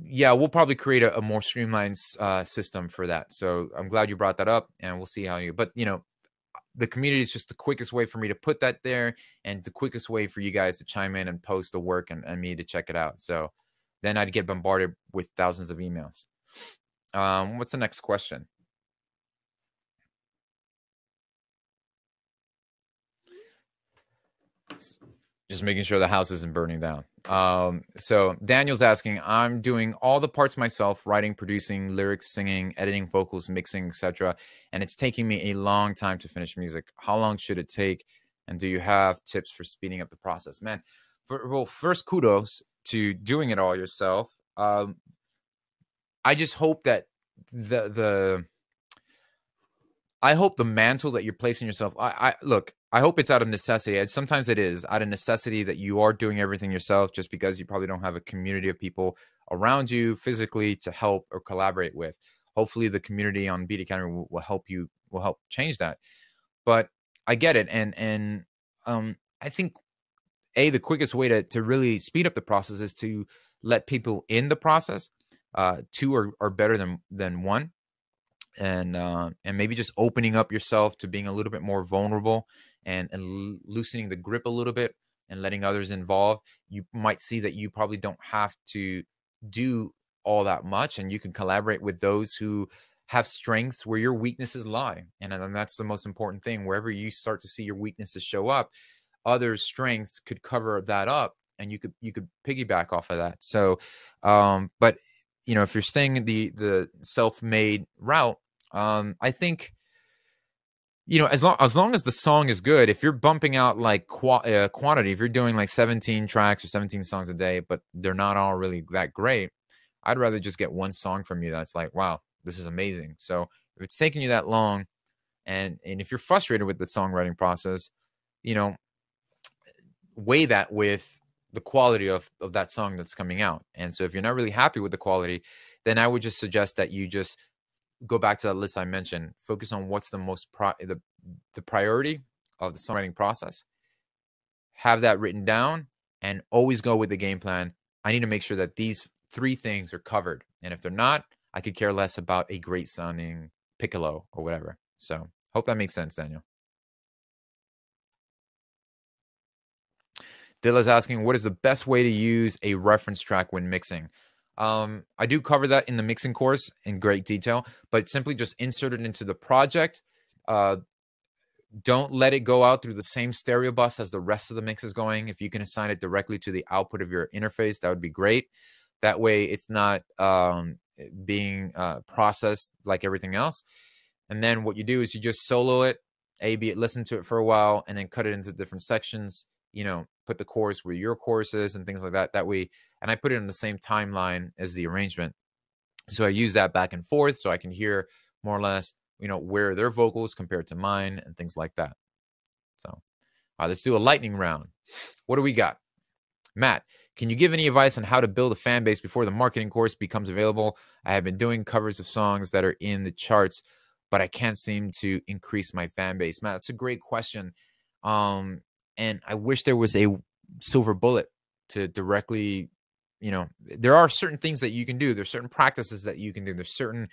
Yeah, we'll probably create a more streamlined system for that. So I'm glad you brought that up, and we'll see how but the community is just the quickest way for me to put that there, and the quickest way for you guys to chime in and post the work, and me to check it out. So then I'd get bombarded with thousands of emails. What's the next question? Just making sure the house isn't burning down. So Daniel's asking, I'm doing all the parts myself, writing, producing, lyrics, singing, editing, vocals, mixing, etc. And it's taking me a long time to finish music. How long should it take? And do you have tips for speeding up the process? Man, well, first, kudos to doing it all yourself. I just hope that I hope the mantle that you're placing yourself, look, I hope it's out of necessity. Sometimes it is out of necessity that you are doing everything yourself, just because you probably don't have a community of people around you physically to help or collaborate with. Hopefully the community on Beat Academy will help change that. But I get it. And I think the quickest way to really speed up the process is to let people in the process. 2 are better than 1. And maybe just opening up yourself to being a little bit more vulnerable, and loosening the grip a little bit, and letting others involved. You might see that you probably don't have to do all that much, and you can collaborate with those who have strengths where your weaknesses lie. And that's the most important thing. Wherever you start to see your weaknesses show up, other strengths could cover that up, and you could piggyback off of that. So, but if you're staying in the self-made route, I think, as long as the song is good, if you're bumping out like quantity, if you're doing like 17 tracks or 17 songs a day, but they're not all really that great, I'd rather just get one song from you that's like, wow, this is amazing. So if it's taking you that long, and if you're frustrated with the songwriting process, weigh that with the quality of that song that's coming out. And so if you're not really happy with the quality, then I would just suggest that you just go back to that list I mentioned, focus on what's the most the priority of the songwriting process, have that written down, and always go with the game plan. I need to make sure that these 3 things are covered. And if they're not, I could care less about a great sounding piccolo or whatever. So hope that makes sense, Daniel. Dilla's asking, what is the best way to use a reference track when mixing? I do cover that in the mixing course in great detail, but simply just insert it into the project. Don't let it go out through the same stereo bus as the rest of the mix is going. If you can assign it directly to the output of your interface, that would be great. That way it's not being processed like everything else. And then what you do is you just solo it, A/B it, listen to it for a while, and then cut it into different sections. Put the chorus where your chorus is and things like that. That way, and I put it in the same timeline as the arrangement. So I use that back and forth so I can hear more or less, where their vocals compared to mine and things like that. So, all right, let's do a lightning round. What do we got? Matt, can you give any advice on how to build a fan base before the marketing course becomes available? I have been doing covers of songs that are in the charts, but I can't seem to increase my fan base. Matt, that's a great question. And I wish there was a silver bullet to directly, there are certain things that you can do. There's certain practices that you can do. There's certain,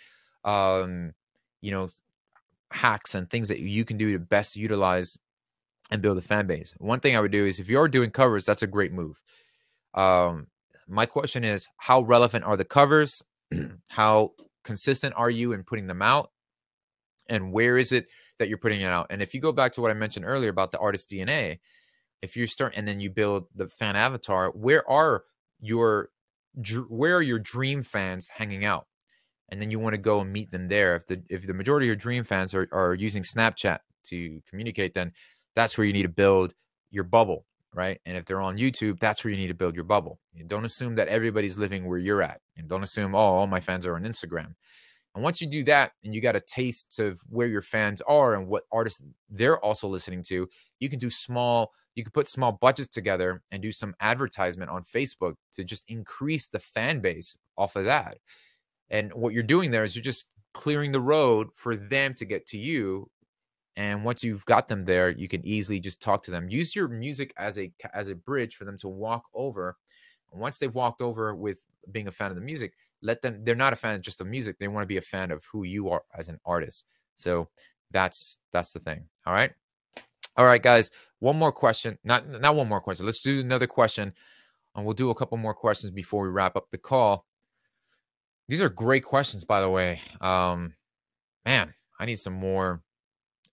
hacks and things that you can do to best utilize and build a fan base. One thing I would do is, if you're doing covers, that's a great move. My question is, how relevant are the covers? How consistent are you in putting them out? And where is it that you're putting it out? And if you go back to what I mentioned earlier about the artist DNA, if you start and then you build the fan avatar, where are your dream fans hanging out? And then you want to go and meet them there. If the majority of your dream fans are using Snapchat to communicate, then that's where you need to build your bubble, right? And if they're on YouTube, that's where you need to build your bubble. You don't assume that everybody's living where you're at, and don't assume, oh, all my fans are on Instagram. And once you do that, and you got a taste of where your fans are and what artists they're also listening to, you can put small budgets together and do some advertisement on Facebook to just increase the fan base off of that. And what you're doing there is you're just clearing the road for them to get to you. And once you've got them there, you can easily just talk to them. Use your music as a bridge for them to walk over. And once they've walked over with being a fan of the music, they're not a fan of just the music. They want to be a fan of who you are as an artist. So that's the thing. All right, guys. One more question. Not one more question. Let's do another question. And we'll do a couple more questions before we wrap up the call. These are great questions, by the way. Man, I need some more.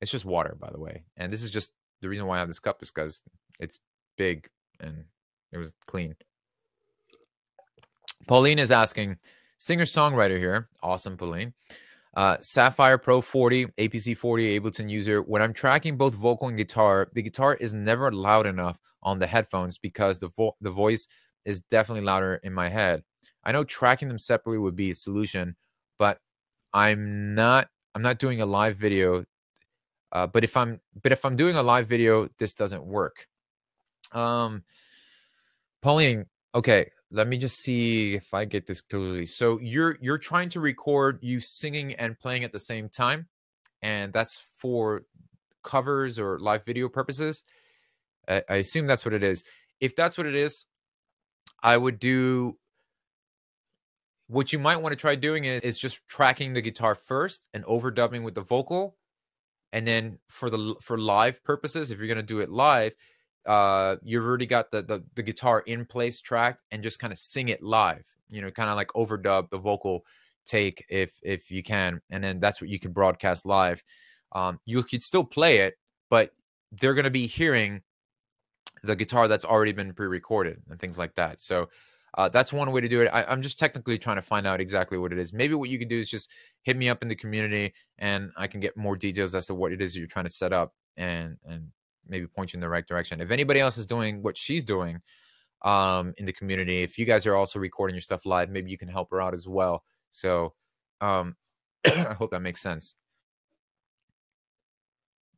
It's just water, by the way. And this is just the reason why I have this cup is because it's big and it was clean. Pauline is asking, singer-songwriter here. Awesome, Pauline. Sapphire Pro 40, APC 40, Ableton user. When I'm tracking both vocal and guitar, the guitar is never loud enough on the headphones because the voice is definitely louder in my head. I know tracking them separately would be a solution, but I'm not doing a live video. But if I'm doing a live video, this doesn't work. Pauline, okay, let me just see if I get this clearly. So you're trying to record you singing and playing at the same time, and that's for covers or live video purposes. I assume that's what it is. If that's what it is, I would do. What you might want to try doing is just tracking the guitar first and overdubbing with the vocal. And then for live purposes, if you're going to do it live, you've already got the guitar in place tracked, and just kind of sing it live, kind of like overdub the vocal take if you can. And then that's what you can broadcast live. You could still play it, but they're going to be hearing the guitar that's already been pre-recorded and things like that. So that's one way to do it. I'm just technically trying to find out exactly what it is. Maybe what you can do is just hit me up in the community, and I can get more details as to what it is you're trying to set up, and maybe point you in the right direction. If anybody else is doing what she's doing in the community, if you guys are also recording your stuff live, maybe you can help her out as well. So um, I hope that makes sense.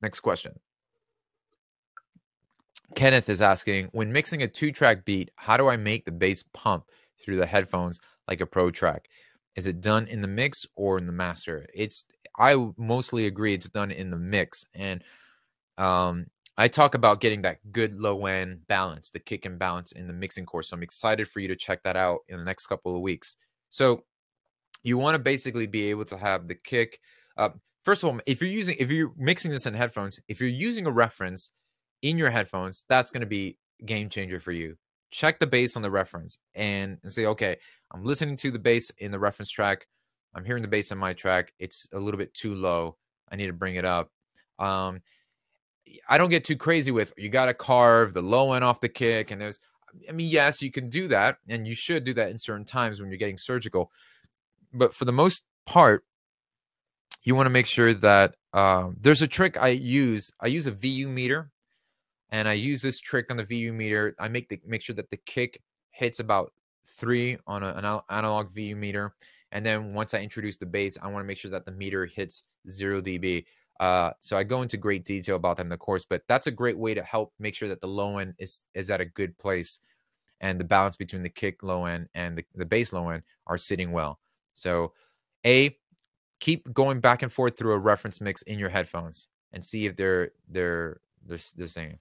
Next question. Kenneth is asking, when mixing a 2-track beat, how do I make the bass pump through the headphones like a pro track? Is it done in the mix or in the master? I mostly agree it's done in the mix. And I talk about getting that good low end balance, the kick and balance in the mixing course. So I'm excited for you to check that out in the next couple of weeks. So you want to basically be able to have the kick. First of all, if you're mixing this in headphones, if you're using a reference in your headphones, that's going to be a game changer for you. Check the bass on the reference and say, okay, I'm listening to the bass in the reference track. I'm hearing the bass in my track. It's a little bit too low. I need to bring it up. I don't get too crazy with, you got to carve the low end off the kick. And yes, you can do that. And you should do that in certain times when you're getting surgical. But for the most part, you want to make sure that there's a trick I use. I use a VU meter, and I use this trick on the VU meter. I make sure that the kick hits about 3 on an analog VU meter. And then once I introduce the bass, I want to make sure that the meter hits 0 dB. So I go into great detail about that in the course, but that's a great way to help make sure that the low end is at a good place, and the balance between the kick low end and the bass low end are sitting well. So keep going back and forth through a reference mix in your headphones and see if they're singing.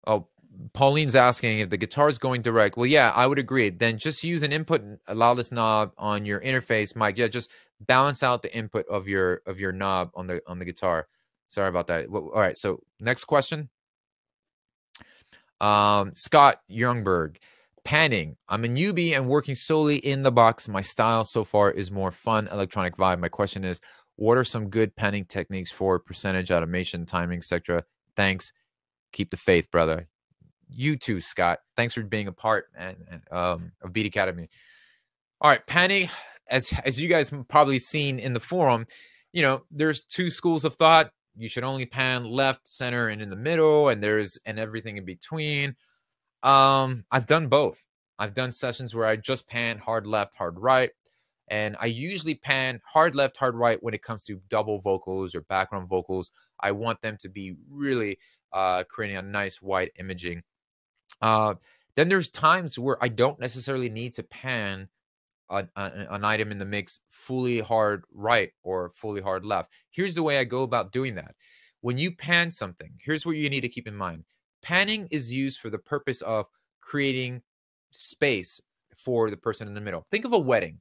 Oh, Pauline's asking if the guitar is going direct. Well, yeah, I would agree. Then just use an input loudness knob on your interface mic. Yeah, just balance out the input of your knob on the guitar. Sorry about that. All right, so next question. Scott Youngberg. Panning. I'm a newbie and working solely in the box. My style so far is more fun, electronic vibe. My question is, what are some good panning techniques for percentage, automation, timing, etc.? Thanks. Keep the faith, brother. You too, Scott. Thanks for being a part of Beat Academy. All right, panning. As you guys probably seen in the forum, there's 2 schools of thought. You should only pan left, center, and in the middle, and everything in between. I've done both. I've done sessions where I just pan hard left, hard right. And I usually pan hard left, hard right when it comes to double vocals or background vocals. I want them to be really creating a nice wide imaging. Then there's times where I don't necessarily need to pan an item in the mix fully hard right or fully hard left. Here's the way I go about doing that. When you pan something, here's what you need to keep in mind. Panning is used for the purpose of creating space for the person in the middle. Think of a wedding.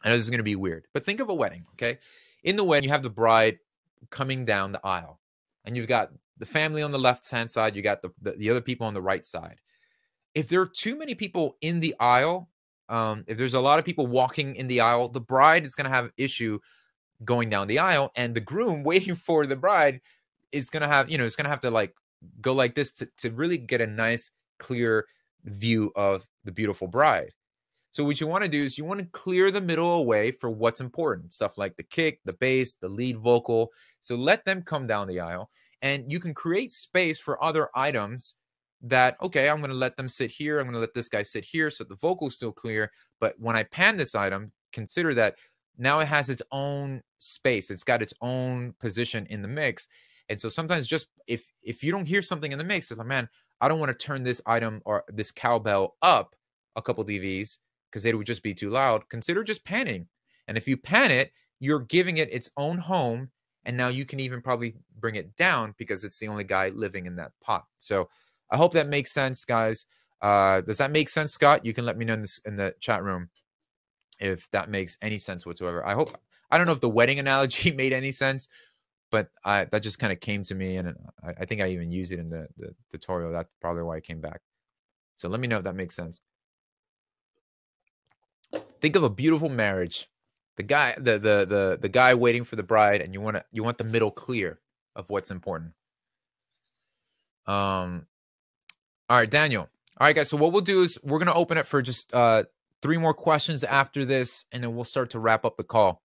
I know this is going to be weird, but think of a wedding, okay? In the wedding, you have the bride coming down the aisle, and you've got the family on the left-hand side. You got the other people on the right side. If there are too many people in the aisle, if there's a lot of people walking in the aisle, the bride is going to have an issue going down the aisle, and the groom waiting for the bride is going to have, it's going to have to like go like this to really get a nice, clear view of the beautiful bride. So what you want to do is you want to clear the middle away for what's important, stuff like the kick, the bass, the lead vocal. So let them come down the aisle, and you can create space for other items that, okay, I'm going to let them sit here. I'm going to let this guy sit here. So the vocal's still clear. But when I pan this item, consider that now it has its own space. It's got its own position in the mix. And so sometimes just if you don't hear something in the mix, it's like, man, I don't want to turn this item or this cowbell up a couple dBs because it would just be too loud. Consider just panning. And if you pan it, you're giving it its own home. And now you can even probably bring it down because it's the only guy living in that pot. So I hope that makes sense, guys. Does that make sense, Scott? You can let me know in the chat room if that makes any sense whatsoever. I don't know if the wedding analogy made any sense, but that just kind of came to me, and I think I even used it in the tutorial. That's probably why it came back. So let me know if that makes sense. Think of a beautiful marriage. The guy, the guy waiting for the bride, and you want the middle clear of what's important. All right, Daniel. All right, guys. So what we'll do is we're gonna open it for just 3 more questions after this, and then we'll start to wrap up the call.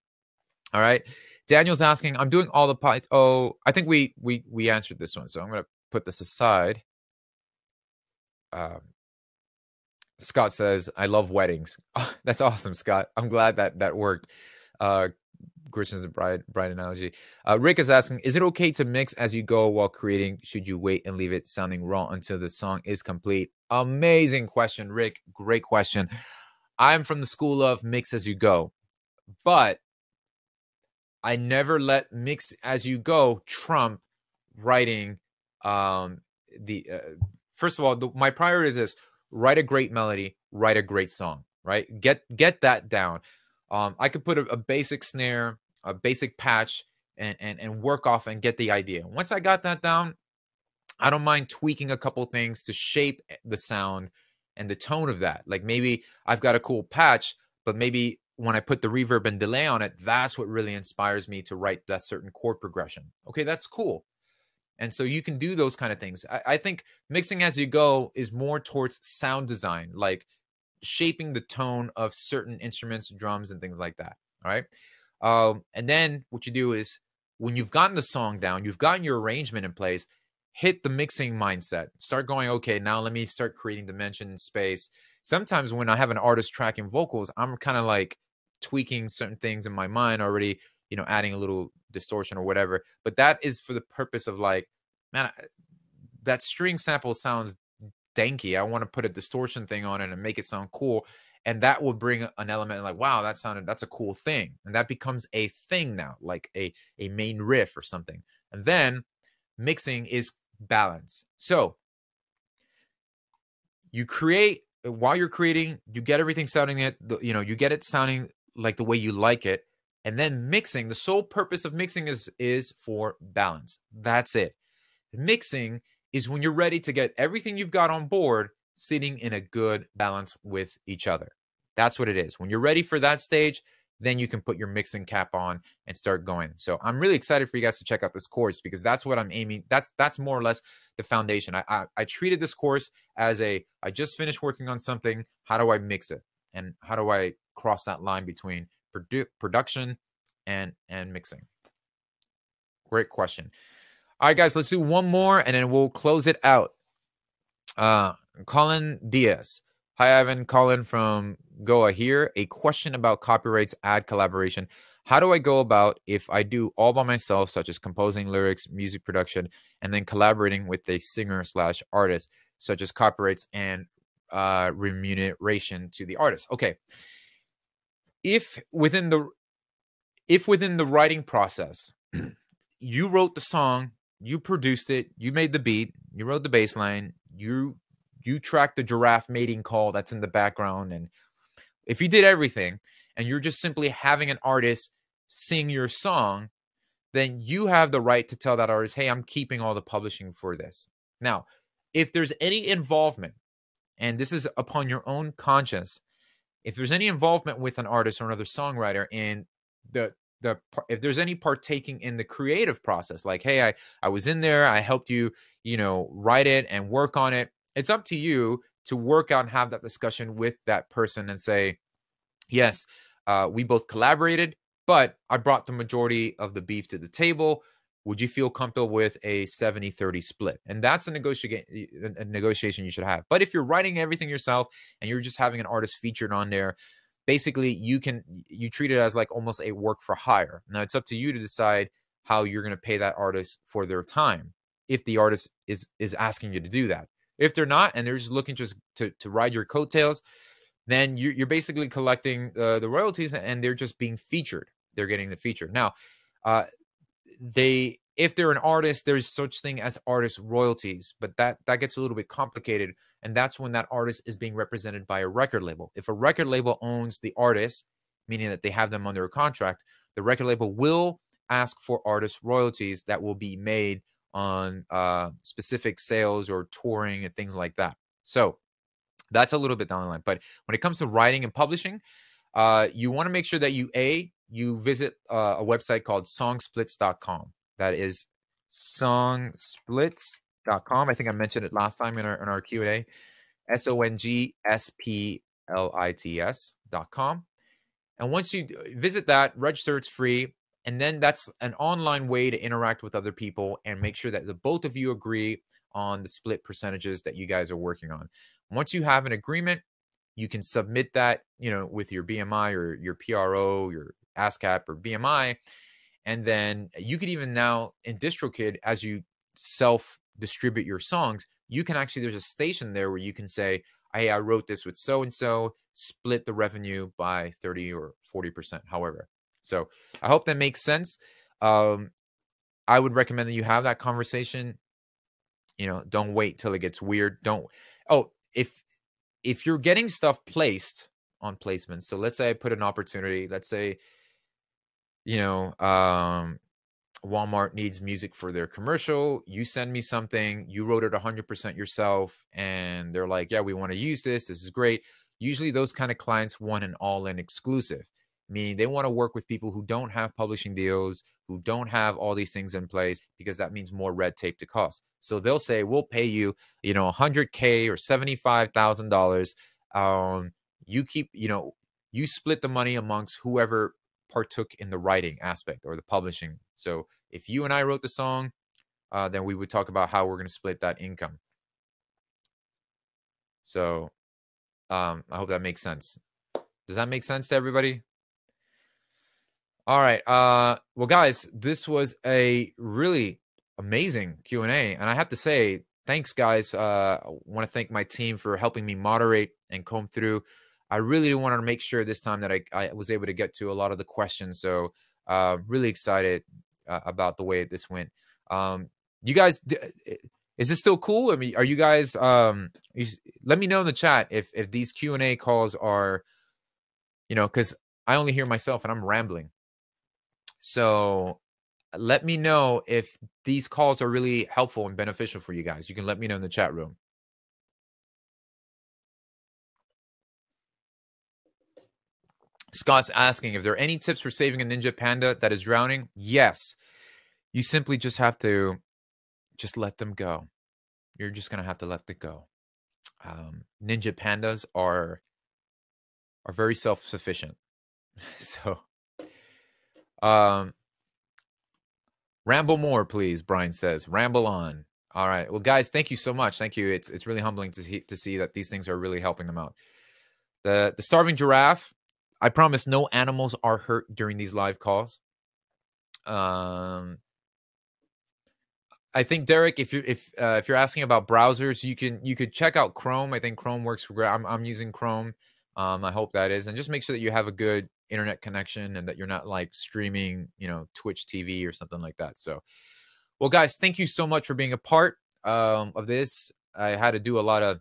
All right. Daniel's asking, I'm doing all the I think we answered this one, so I'm gonna put this aside. Scott says, I love weddings. Oh, that's awesome, Scott. I'm glad that worked. Christian's the bride analogy. Rick is asking, is it okay to mix as you go while creating? Should you wait and leave it sounding raw until the song is complete? Amazing question, Rick. Great question. I'm from the school of mix as you go, but I never let mix as you go trump writing. First of all, my priority is this: write a great melody, write a great song. Right? Get that down. I could put a basic snare, a basic patch, and work off and get the idea. Once I got that down, I don't mind tweaking a couple things to shape the sound and the tone of that. Like maybe I've got a cool patch, but maybe when I put the reverb and delay on it, that's what really inspires me to write that certain chord progression. Okay, that's cool. And so you can do those kind of things. I think mixing as you go is more towards sound design, like shaping the tone of certain instruments, drums, and things like that. All right. And then what you do is when you've gotten the song down, you've gotten your arrangement in place, hit the mixing mindset. Start going, okay, now let me start creating dimension and space. Sometimes when I have an artist tracking vocals, I'm kind of like tweaking certain things in my mind already, adding a little distortion or whatever. But that is for the purpose of like, man, that string sample sounds danky. I want to put a distortion thing on it and make it sound cool. And that will bring an element like, wow, that's a cool thing. And that becomes a thing now, like a main riff or something. And then mixing is balance. So you create, while you're creating, you get everything sounding you get it sounding like the way you like it. And then mixing, the sole purpose of mixing is for balance. That's it. Mixing is when you're ready to get everything you've got on board sitting in a good balance with each other. That's what it is. When you're ready for that stage, then you can put your mixing cap on and start going. So I'm really excited for you guys to check out this course because that's what I'm aiming. That's more or less the foundation. I treated this course as I just finished working on something. How do I mix it? And how do I cross that line between production and mixing? Great question. All right, guys, let's do one more and then we'll close it out. Colin Diaz. Hi, Ivan. Colin from Goa here. A question about copyrights, ad collaboration. How do I go about if I do all by myself, such as composing lyrics, music production, and then collaborating with a singer/artist, such as copyrights and remuneration to the artist? Okay. If within the writing process, you wrote the song, you produced it, you made the beat, you wrote the bass line, you tracked the giraffe mating call that's in the background, and if you did everything and you're just simply having an artist sing your song, then you have the right to tell that artist, hey, I'm keeping all the publishing for this. Now, if there's any involvement, and this is upon your own conscience, if there's any involvement with an artist or another songwriter in if there's any partaking in the creative process, like, hey, I was in there, I helped you, write it and work on it. It's up to you to work out and have that discussion with that person and say, yes, we both collaborated, but I brought the majority of the beef to the table. Would you feel comfortable with a 70-30 split? And that's a negotiation you should have. But if you're writing everything yourself and you're just having an artist featured on there, basically you treat it as like almost a work for hire. Now it's up to you to decide how you're going to pay that artist for their time, if the artist is asking you to do that. If they're not, and they're just looking just to ride your coattails, then you're basically collecting the royalties, and they're just being featured. They're getting the feature. Now, if they're an artist, there's such thing as artist royalties, but that gets a little bit complicated, and that's when that artist is being represented by a record label. If a record label owns the artist, meaning that they have them under a contract, the record label will ask for artist royalties that will be made on specific sales or touring and things like that. So that's a little bit down the line. But when it comes to writing and publishing, you want to make sure that you you visit a website called songsplits.com. That is songsplits.com. I think I mentioned it last time in our Q&A. SONGSPLITS.com. And once you visit that, register, it's free. And then that's an online way to interact with other people and make sure that the both of you agree on the split percentages that you guys are working on. Once you have an agreement, you can submit that, with your BMI or your PRO, your ASCAP or BMI. And then you could even now in DistroKid, as you self-distribute your songs, you can actually, there's a station there where you can say, hey, I wrote this with so-and-so, split the revenue by 30 or 40%, however. So I hope that makes sense. I would recommend that you have that conversation. Don't wait till it gets weird. If you're getting stuff placed on placements, so let's say I put an opportunity, let's say, Walmart needs music for their commercial. You send me something, you wrote it 100% yourself, and they're like, yeah, we want to use this. This is great. Usually those kind of clients want an all-in exclusive, meaning they want to work with people who don't have publishing deals, who don't have all these things in place, because that means more red tape to cost. So they'll say, we'll pay you, $100K or $75,000. You keep, you split the money amongst whoever partook in the writing aspect or the publishing. So if you and I wrote the song, then we would talk about how we're going to split that income. So I hope that makes sense. Does that make sense to everybody? All right. Well, guys, this was a really amazing Q&A. And I have to say, thanks, guys. I want to thank my team for helping me moderate and comb through. I really wanted to make sure this time that I was able to get to a lot of the questions. So really excited about the way this went. You guys, is this still cool? I mean, are you guys, let me know in the chat if these Q&A calls are, because I only hear myself and I'm rambling. So let me know if these calls are really helpful and beneficial for you guys. You can let me know in the chat room. Scott's asking if there are any tips for saving a Ninja Panda that is drowning. Yes. You simply just have to just let them go. You're just going to have to let them go. Ninja Pandas are very self-sufficient. So, ramble more, please, Brian says. Ramble on. All right. Well, guys, thank you so much. Thank you. It's really humbling to see that these things are really helping them out. The starving giraffe, I promise no animals are hurt during these live calls. I think, Derek, if you're asking about browsers, you could check out Chrome. I think Chrome works for great. I'm using Chrome. I hope that is, and just make sure that you have a good internet connection and that you're not like streaming, Twitch TV or something like that. So, well, guys, thank you so much for being a part of this. I had to do a lot of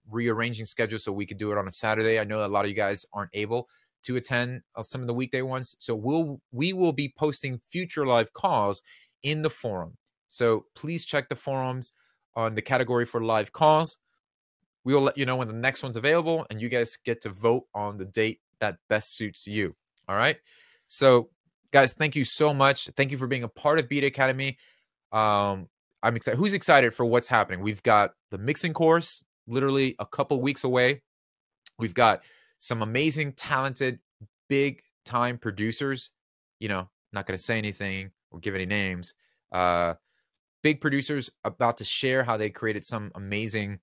rearranging schedules so we could do it on a Saturday. I know a lot of you guys aren't able to attend some of the weekday ones. So we will be posting future live calls in the forum. So please check the forums on the category for live calls. We will let you know when the next one's available, and you guys get to vote on the date that best suits you. All right. So, guys, thank you so much. Thank you for being a part of Beat Academy. I'm excited. Who's excited for what's happening? We've got the mixing course literally a couple weeks away. We've got some amazing, talented, big time producers. Not going to say anything or give any names. Big producers about to share how they created some amazing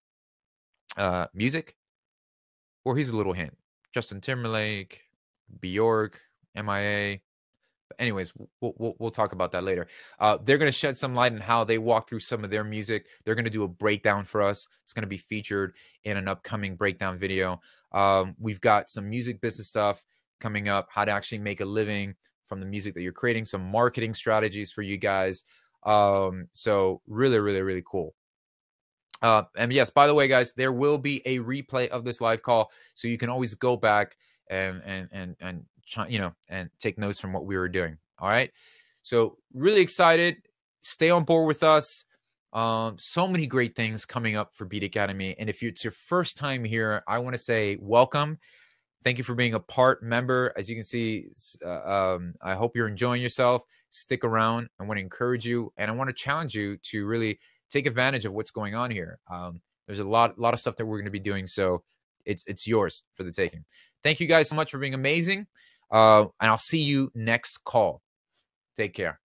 music. Or here's a little hint: Justin Timberlake, Bjork, MIA. But anyways, we'll talk about that later. They're going to shed some light on how they walk through some of their music. They're going to do a breakdown for us. It's going to be featured in an upcoming breakdown video. We've got some music business stuff coming up, how to actually make a living from the music that you're creating, some marketing strategies for you guys. So really, really, really cool. And yes, by the way, guys, there will be a replay of this live call, so you can always go back and take notes from what we were doing. All right. So really excited. Stay on board with us. So many great things coming up for Beat Academy. And if it's your first time here, I want to say welcome. Thank you for being a part member. As you can see, I hope you're enjoying yourself. Stick around. I want to encourage you, and I want to challenge you to really take advantage of what's going on here. There's a lot of stuff that we're going to be doing, so it's yours for the taking. Thank you guys so much for being amazing, and I'll see you next call. Take care.